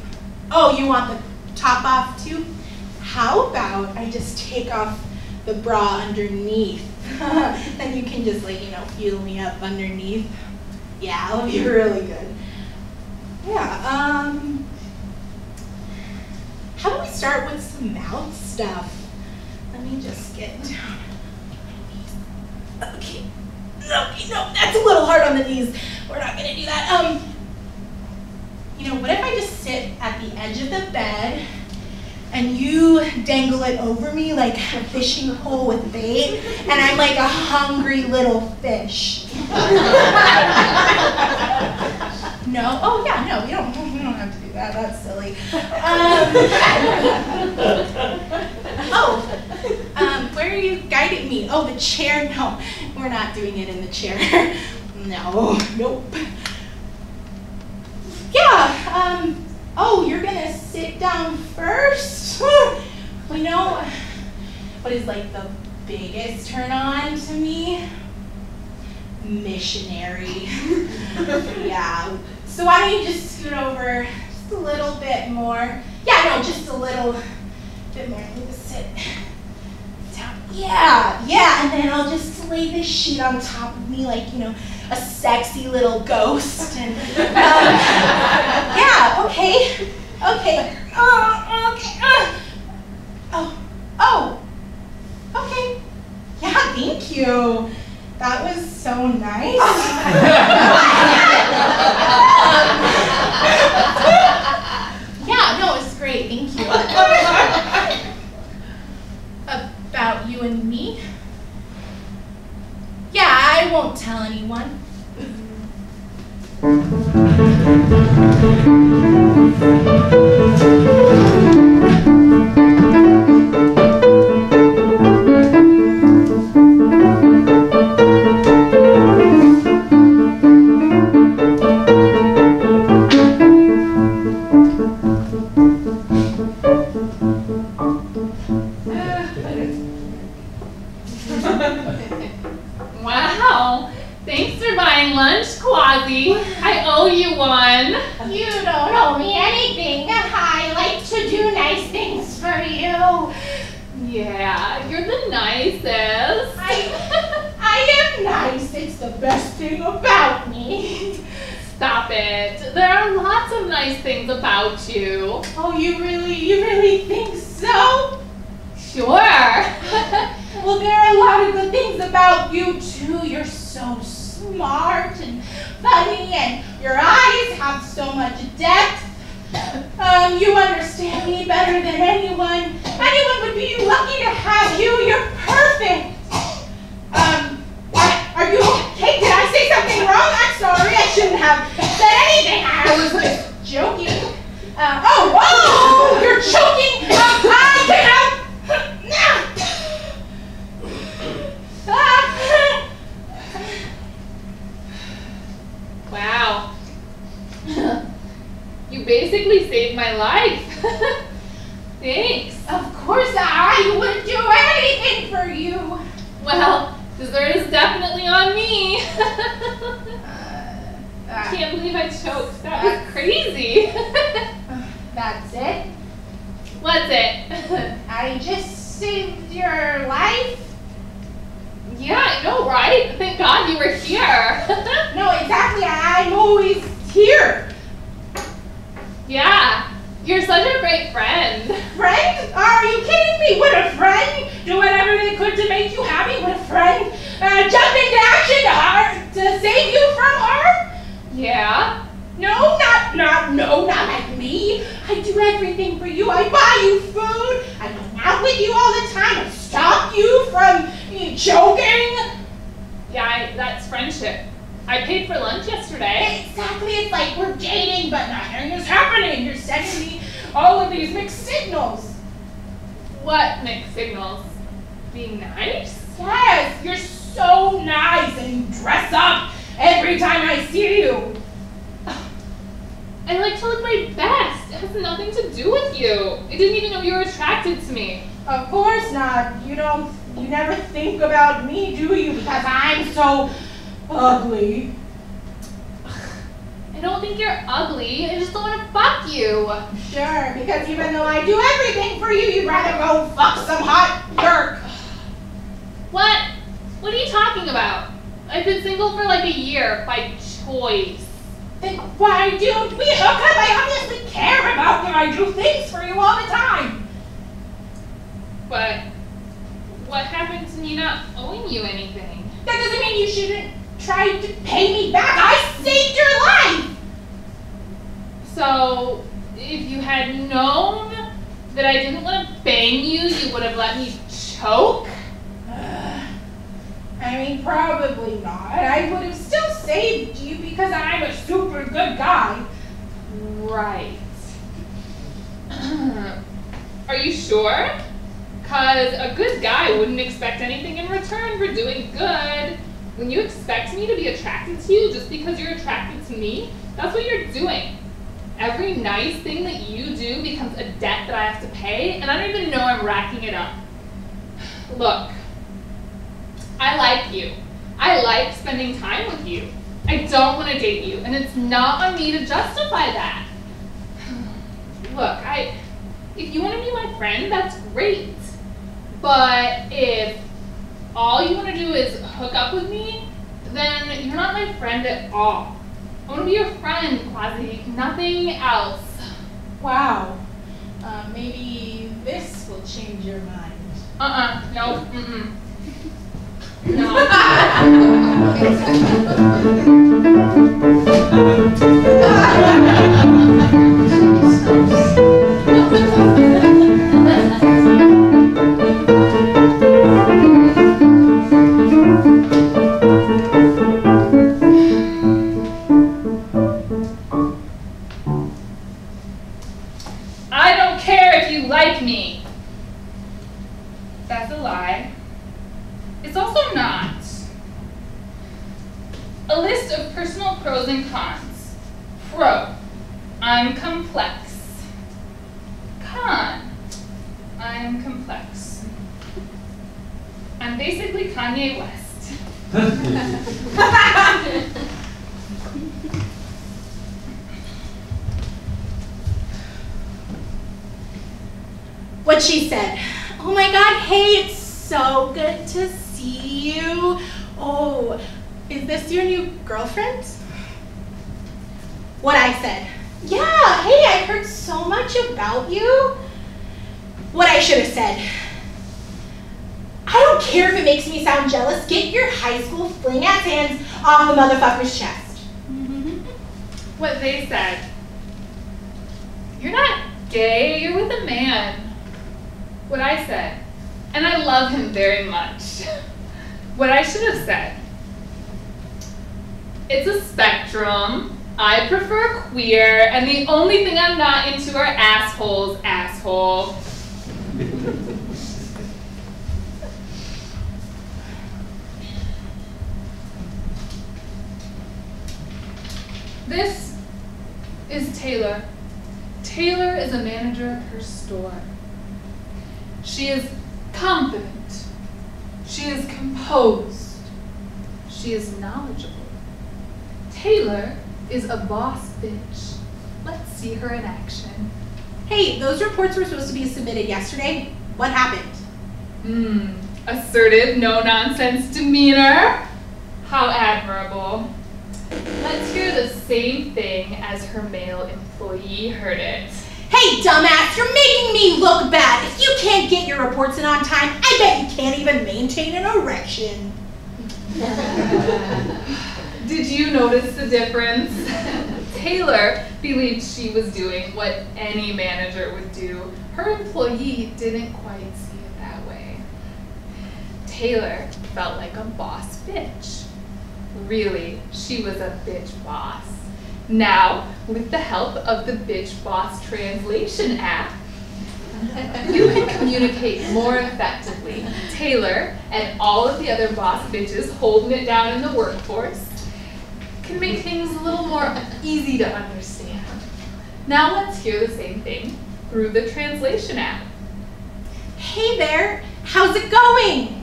Oh, you want the top off too? How about I just take off the bra underneath? Then you can just feel me up underneath. Yeah, it'll be really good. Yeah. How do we start with some mouth stuff? Let me just get down. Okay. No, that's a little hard on the knees. We're not gonna do that. What if I just sit at the edge of the bed and you dangle it over me like a fishing pole with bait, and I'm like a hungry little fish? No? Oh yeah, no, we don't have to do that. That's silly. Where are you guiding me? Oh, the chair? No, we're not doing it in the chair. No, nope. Yeah, oh, you're gonna sit down first? What is the biggest turn on to me? Missionary. Yeah. So why don't you just scoot over just a little bit more? Yeah, no, just a little bit more. Let me just sit down. Yeah, and then I'll just lay this sheet on top of me like, a sexy little ghost. And yeah, okay. Okay. Okay. Yeah, thank you. That was so nice. Yeah, no, it was great. Thank you. About you and me? Yeah, I won't tell anyone. Wow, thanks for buying lunch, Quasi. I owe you one. You don't owe me anything. I like to do nice things for you. Yeah, you're the nicest. I am nice. It's the best thing about me. Stop it. There are lots of nice things about you. Oh, you really think so? Sure. Well, there are a lot of good things about you too. You're so smart and funny, and your eyes have so much depth. you understand me better than anyone. Anyone would be lucky to have you. You're perfect. Are you okay? Did I say something wrong? I'm sorry. I shouldn't have said anything. I was just joking. Oh, you're choking. Get out. Wow. You basically saved my life. Thanks. Of course, I would do anything for you. Well, dessert is definitely on me. Can't believe I choked. That was crazy. That's it. What's it? I just saved your life. Yeah, I know, right? Thank God you were here. No, exactly. I'm always here. Yeah, you're such a great friend. Friend? Are you kidding me? Would a friend do whatever they could to make you happy? Would a friend jump into action to save you from harm? Yeah. No, not like me. I do everything for you. I buy you food. I hang out with you all the time. I stop you from choking. Yeah, that's friendship. I paid for lunch yesterday. Exactly. It's like we're dating, but nothing is happening. You're sending me all of these mixed signals. What mixed signals? Being nice? Yes, you're so nice and you dress up every time I see you. I like to look my best. It has nothing to do with you. I didn't even know you were attracted to me. Of course not. You never think about me, do you? Because I'm so ugly. I don't think you're ugly. I just don't want to fuck you. Sure, because even though I do everything for you, you'd rather go fuck some hot jerk. What? What are you talking about? I've been single for like a year by choice. Then why don't we hook up? I obviously care about you. I do things for you all the time. But what happened to me not owing you anything? That doesn't mean you shouldn't try to pay me back. I saved your life. So, if you had known that I didn't want to bang you, you would have let me choke? I mean, probably not. I would have still saved you because I'm a super good guy. Right. Are you sure? Because a good guy wouldn't expect anything in return for doing good. When you expect me to be attracted to you just because you're attracted to me, that's what you're doing. Every nice thing that you do becomes a debt that I have to pay, and I don't even know I'm racking it up. Look, I like you. I like spending time with you. I don't want to date you, and it's not on me to justify that. Look, if you want to be my friend, that's great. But if all you want to do is hook up with me, then you're not my friend at all. I want to be your friend, Quasi, nothing else. Wow. Maybe this will change your mind. No, No. I don't care if you like me. That's a lie. It's also not. A list of personal pros and cons. Pro, I'm complex. Con, I'm complex. I'm basically Kanye West. What she said. Oh my God, hey, it's so good to see you. Oh, is this your new girlfriend? What I said. Yeah, hey, I heard so much about you. What I should have said. I don't care if it makes me sound jealous. Get your high school fling-ass hands off the motherfucker's chest. What they said. You're not Gay, you're with a man. What I said. And I love him very much. What I should have said. It's a spectrum. I prefer queer, and the only thing I'm not into are assholes, asshole. This is Taylor. Taylor is a manager of her store. She is confident. She is composed. She is knowledgeable. Taylor is a boss bitch. Let's see her in action. Hey, those reports were supposed to be submitted yesterday. What happened? Assertive, no-nonsense demeanor. How admirable. Let's hear the same thing as her male employee heard it. Hey, dumbass, you're making me look bad. If you can't get your reports in on time, I bet you can't even maintain an erection. Did you notice the difference? Taylor believed she was doing what any manager would do. Her employee didn't quite see it that way. Taylor felt like a boss bitch. Really, she was a bitch boss. Now, with the help of the Bitch Boss Translation app, you can communicate more effectively. Taylor and all of the other boss bitches holding it down in the workforce can make things a little more easy to understand. Now let's hear the same thing through the translation app. Hey there, how's it going?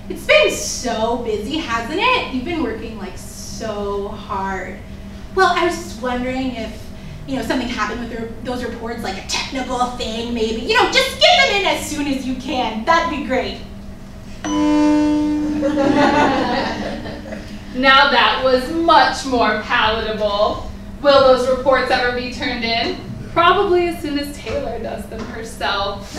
It's been so busy, hasn't it? You've been working like so hard. Well, I was just wondering if, something happened with those reports, like a technical thing maybe. Just get them in as soon as you can. That'd be great. Now that was much more palatable. Will those reports ever be turned in? Probably as soon as Taylor does them herself.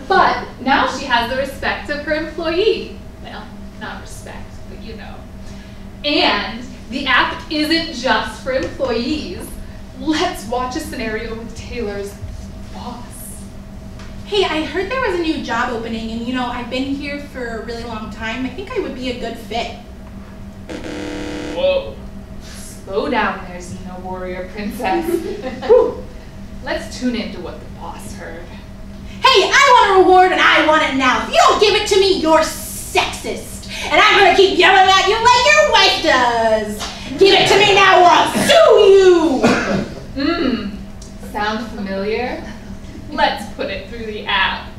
But now she has the respect of her employee. Well, not respect, but you know. And the app isn't just for employees. Let's watch a scenario with Taylor's boss. Hey, I heard there was a new job opening and I've been here for a really long time. I think I would be a good fit. Whoa. Slow down there, Xena warrior princess. Let's tune into what the boss heard. Hey, I want a reward and I want it now. If you don't give it to me, you're sexist. And I'm gonna keep yelling at you like your wife does. Give it to me now or I'll sue you. Sound familiar? Let's put it through the app.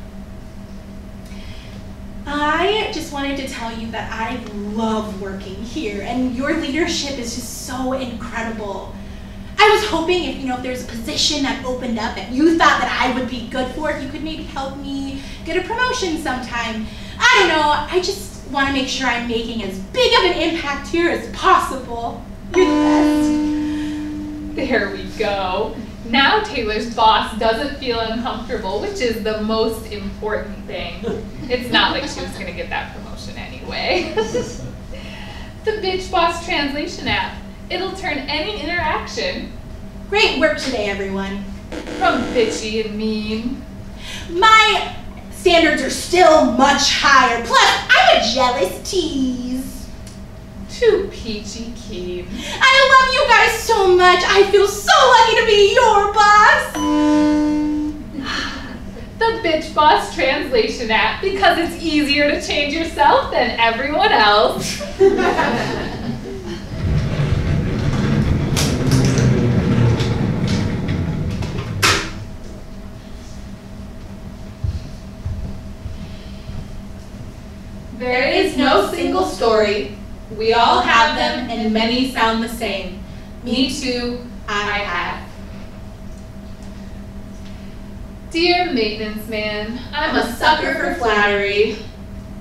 I just wanted to tell you that I love working here and your leadership is just so incredible. I was hoping if there's a position that opened up that you thought that I would be good for, if you could maybe help me get a promotion sometime. I don't know, I just want to make sure I'm making as big of an impact here as possible. You're the best. There we go. Now Taylor's boss doesn't feel uncomfortable, which is the most important thing. It's not like she was going to get that promotion anyway. The Bitch Boss Translation app. It'll turn any interaction. Great work today, everyone. From bitchy and mean. My standards are still much higher. Plus, I'm a jealous tease. Too peachy keen. I love you guys so much. I feel so lucky to be your boss. The Bitch Boss Translation app, because it's easier to change yourself than everyone else. There is no single story. We all have them, and many sound the same. Me too, I have. Dear maintenance man, I'm a sucker for flattery.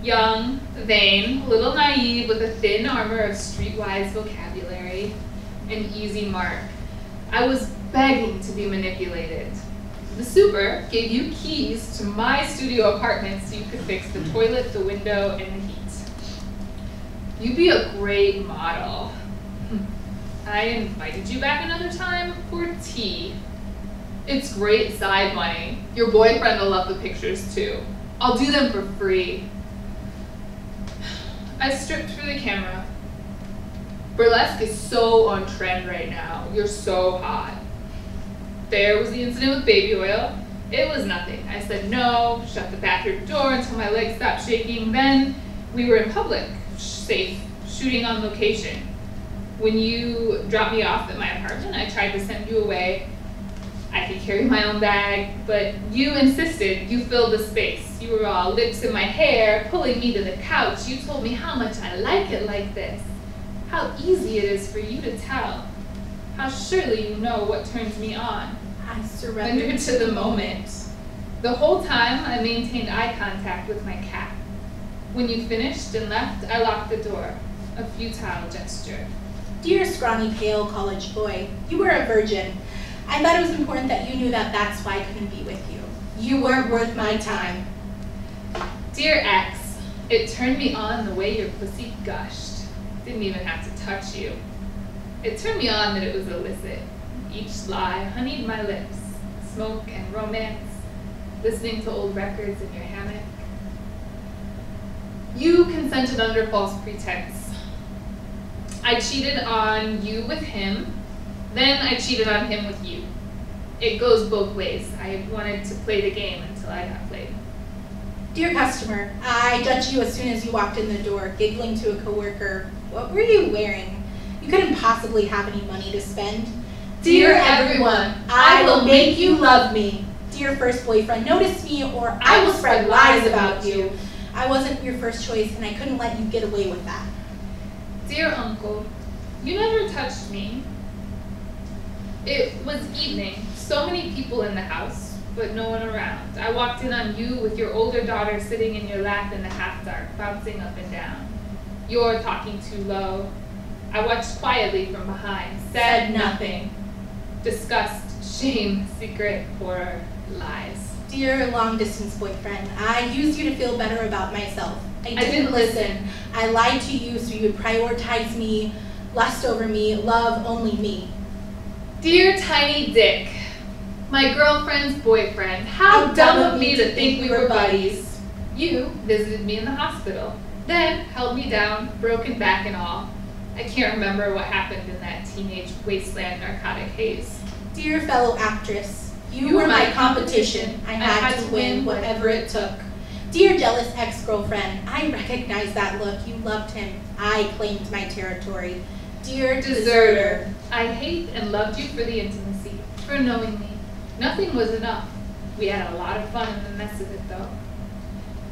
Young, vain, a little naive with a thin armor of streetwise vocabulary. An easy mark. I was begging to be manipulated. The super gave you keys to my studio apartment so you could fix the toilet, the window, and the heat. You'd be a great model. I invited you back another time for tea. It's great side money. Your boyfriend will love the pictures too. I'll do them for free. I stripped for the camera. Burlesque is so on trend right now. You're so hot. There was the incident with baby oil. It was nothing. I said no, shut the bathroom door until my legs stopped shaking. Then we were in public, safe, shooting on location. When you dropped me off at my apartment, I tried to send you away. I could carry my own bag, but you insisted. You filled the space. You were all lips in my hair, pulling me to the couch. You told me how much I like it like this. How easy it is for you to tell. How surely you know what turns me on. I surrendered To the moment. The whole time I maintained eye contact with my cat. When you finished and left, I locked the door. A futile gesture. Dear scrawny, pale college boy, you were a virgin. I thought it was important that you knew that that's why I couldn't be with you. You weren't worth my time. Dear ex, it turned me on the way your pussy gushed. Didn't even have to touch you. It turned me on that it was illicit. Each lie honeyed my lips. Smoke and romance. Listening to old records in your hammock. You consented under false pretense. I cheated on you with him. Then I cheated on him with you. It goes both ways. I wanted to play the game until I got played. Dear customer, I judged you as soon as you walked in the door, giggling to a coworker. What were you wearing? You couldn't possibly have any money to spend. Dear everyone, I will make you love me. Dear first boyfriend, notice me or I will spread lies about you. I wasn't your first choice and I couldn't let you get away with that. Dear uncle, you never touched me. It was evening, so many people in the house, but no one around. I walked in on you with your older daughter sitting in your lap in the half-dark, bouncing up and down. You're talking too low. I watched quietly from behind, said nothing. Disgust, shame, secret, horror, lies. Dear long-distance boyfriend, I used you to feel better about myself. I didn't listen. I lied to you so you would prioritize me, lust over me, love only me. Dear tiny dick, my girlfriend's boyfriend, how dumb of me to think we were buddies. You visited me in the hospital, then held me down, broken back and all. I can't remember what happened in that teenage wasteland narcotic haze. Dear fellow actress, you were my competition. I had to win whatever it took. Dear jealous ex-girlfriend, I recognize that look. You loved him. I claimed my territory. Dear deserter, I hate and loved you for the intimacy, for knowing me. Nothing was enough. We had a lot of fun in the mess of it though.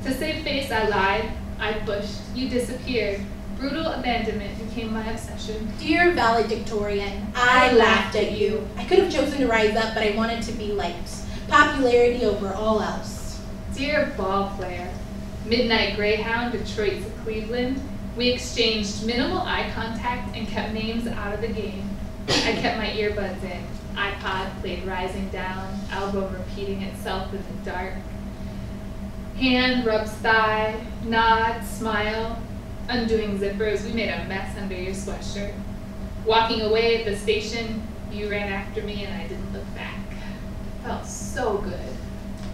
To save face, I lied. I pushed. You disappeared. Brutal abandonment became my obsession. Dear valedictorian, I laughed at you. I could have chosen to rise up, but I wanted to be liked. Popularity over all else. Dear ball player, Midnight Greyhound, Detroit to Cleveland, we exchanged minimal eye contact and kept names out of the game. I kept my earbuds in. iPod played Rising Down, album repeating itself in the dark. Hand rubs thigh, nod, smile. Undoing zippers, we made a mess under your sweatshirt. Walking away at the station, you ran after me and I didn't look back. Felt so good.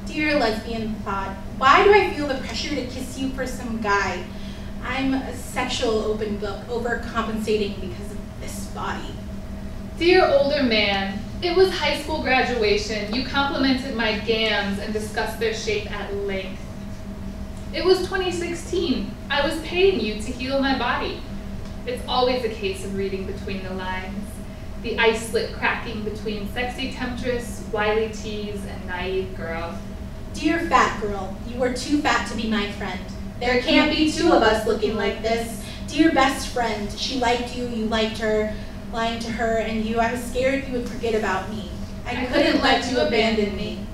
Dear lesbian thought, why do I feel the pressure to kiss you for some guy? I'm a sexual open book, overcompensating because of this body. Dear older man, it was high school graduation. You complimented my gams and discussed their shape at length. It was 2016. I was paying you to heal my body. It's always a case of reading between the lines. The ice slit cracking between sexy temptress, wily tease, and naive girl. Dear fat girl, you were too fat to be my friend. There can't be two of us looking like this. Dear best friend, she liked you, you liked her, lying to her and you. I was scared you would forget about me. I couldn't let you abandon me.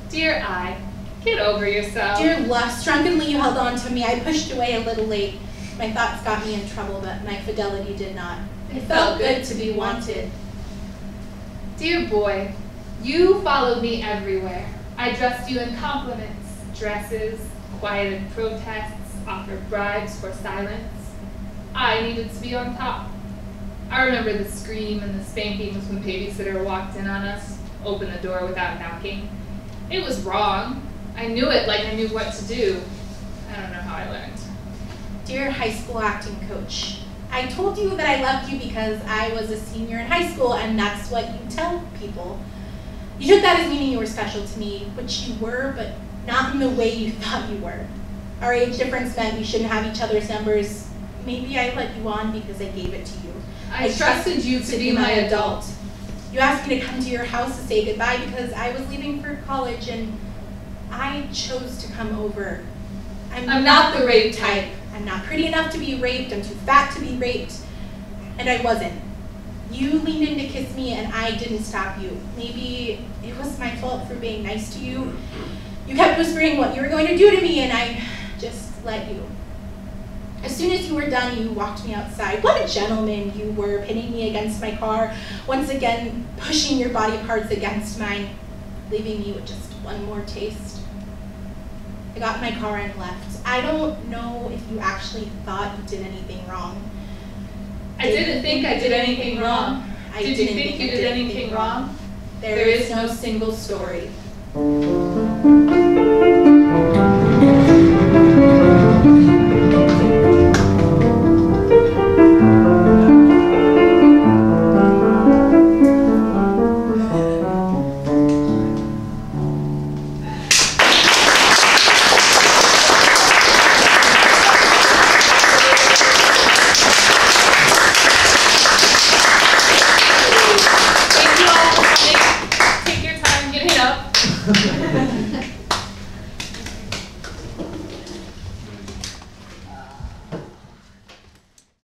Dear I, get over yourself. Dear lust, drunkenly you held on to me. I pushed away a little late. My thoughts got me in trouble, but my fidelity did not. It felt good to be wanted. Dear boy, you followed me everywhere. I dressed you in compliments, dresses, quieted protests, offered bribes for silence. I needed to be on top. I remember the scream and the spankings when babysitter walked in on us. open the door without knocking. It was wrong. I knew it like I knew what to do. I don't know how I learned. Dear high school acting coach, I told you that I loved you because I was a senior in high school, and that's what you tell people. You took that as meaning you were special to me, which you were, but not in the way you thought you were. Our age difference meant we shouldn't have each other's numbers. Maybe I let you on because I gave it to you. I trusted you to be my adult. You asked me to come to your house to say goodbye because I was leaving for college, and I chose to come over. I'm not the rape type. I'm not pretty enough to be raped. I'm too fat to be raped. And I wasn't. You leaned in to kiss me and I didn't stop you. Maybe it was my fault for being nice to you. You kept whispering what you were going to do to me and I just let you. As soon as you were done, you walked me outside. What a gentleman you were, pinning me against my car, once again pushing your body parts against mine, leaving me with just one more taste. I got in my car and left. I don't know if you actually thought you did anything wrong. I didn't think I did anything wrong. Did you think you did anything wrong? There is no single story. Take your time getting up.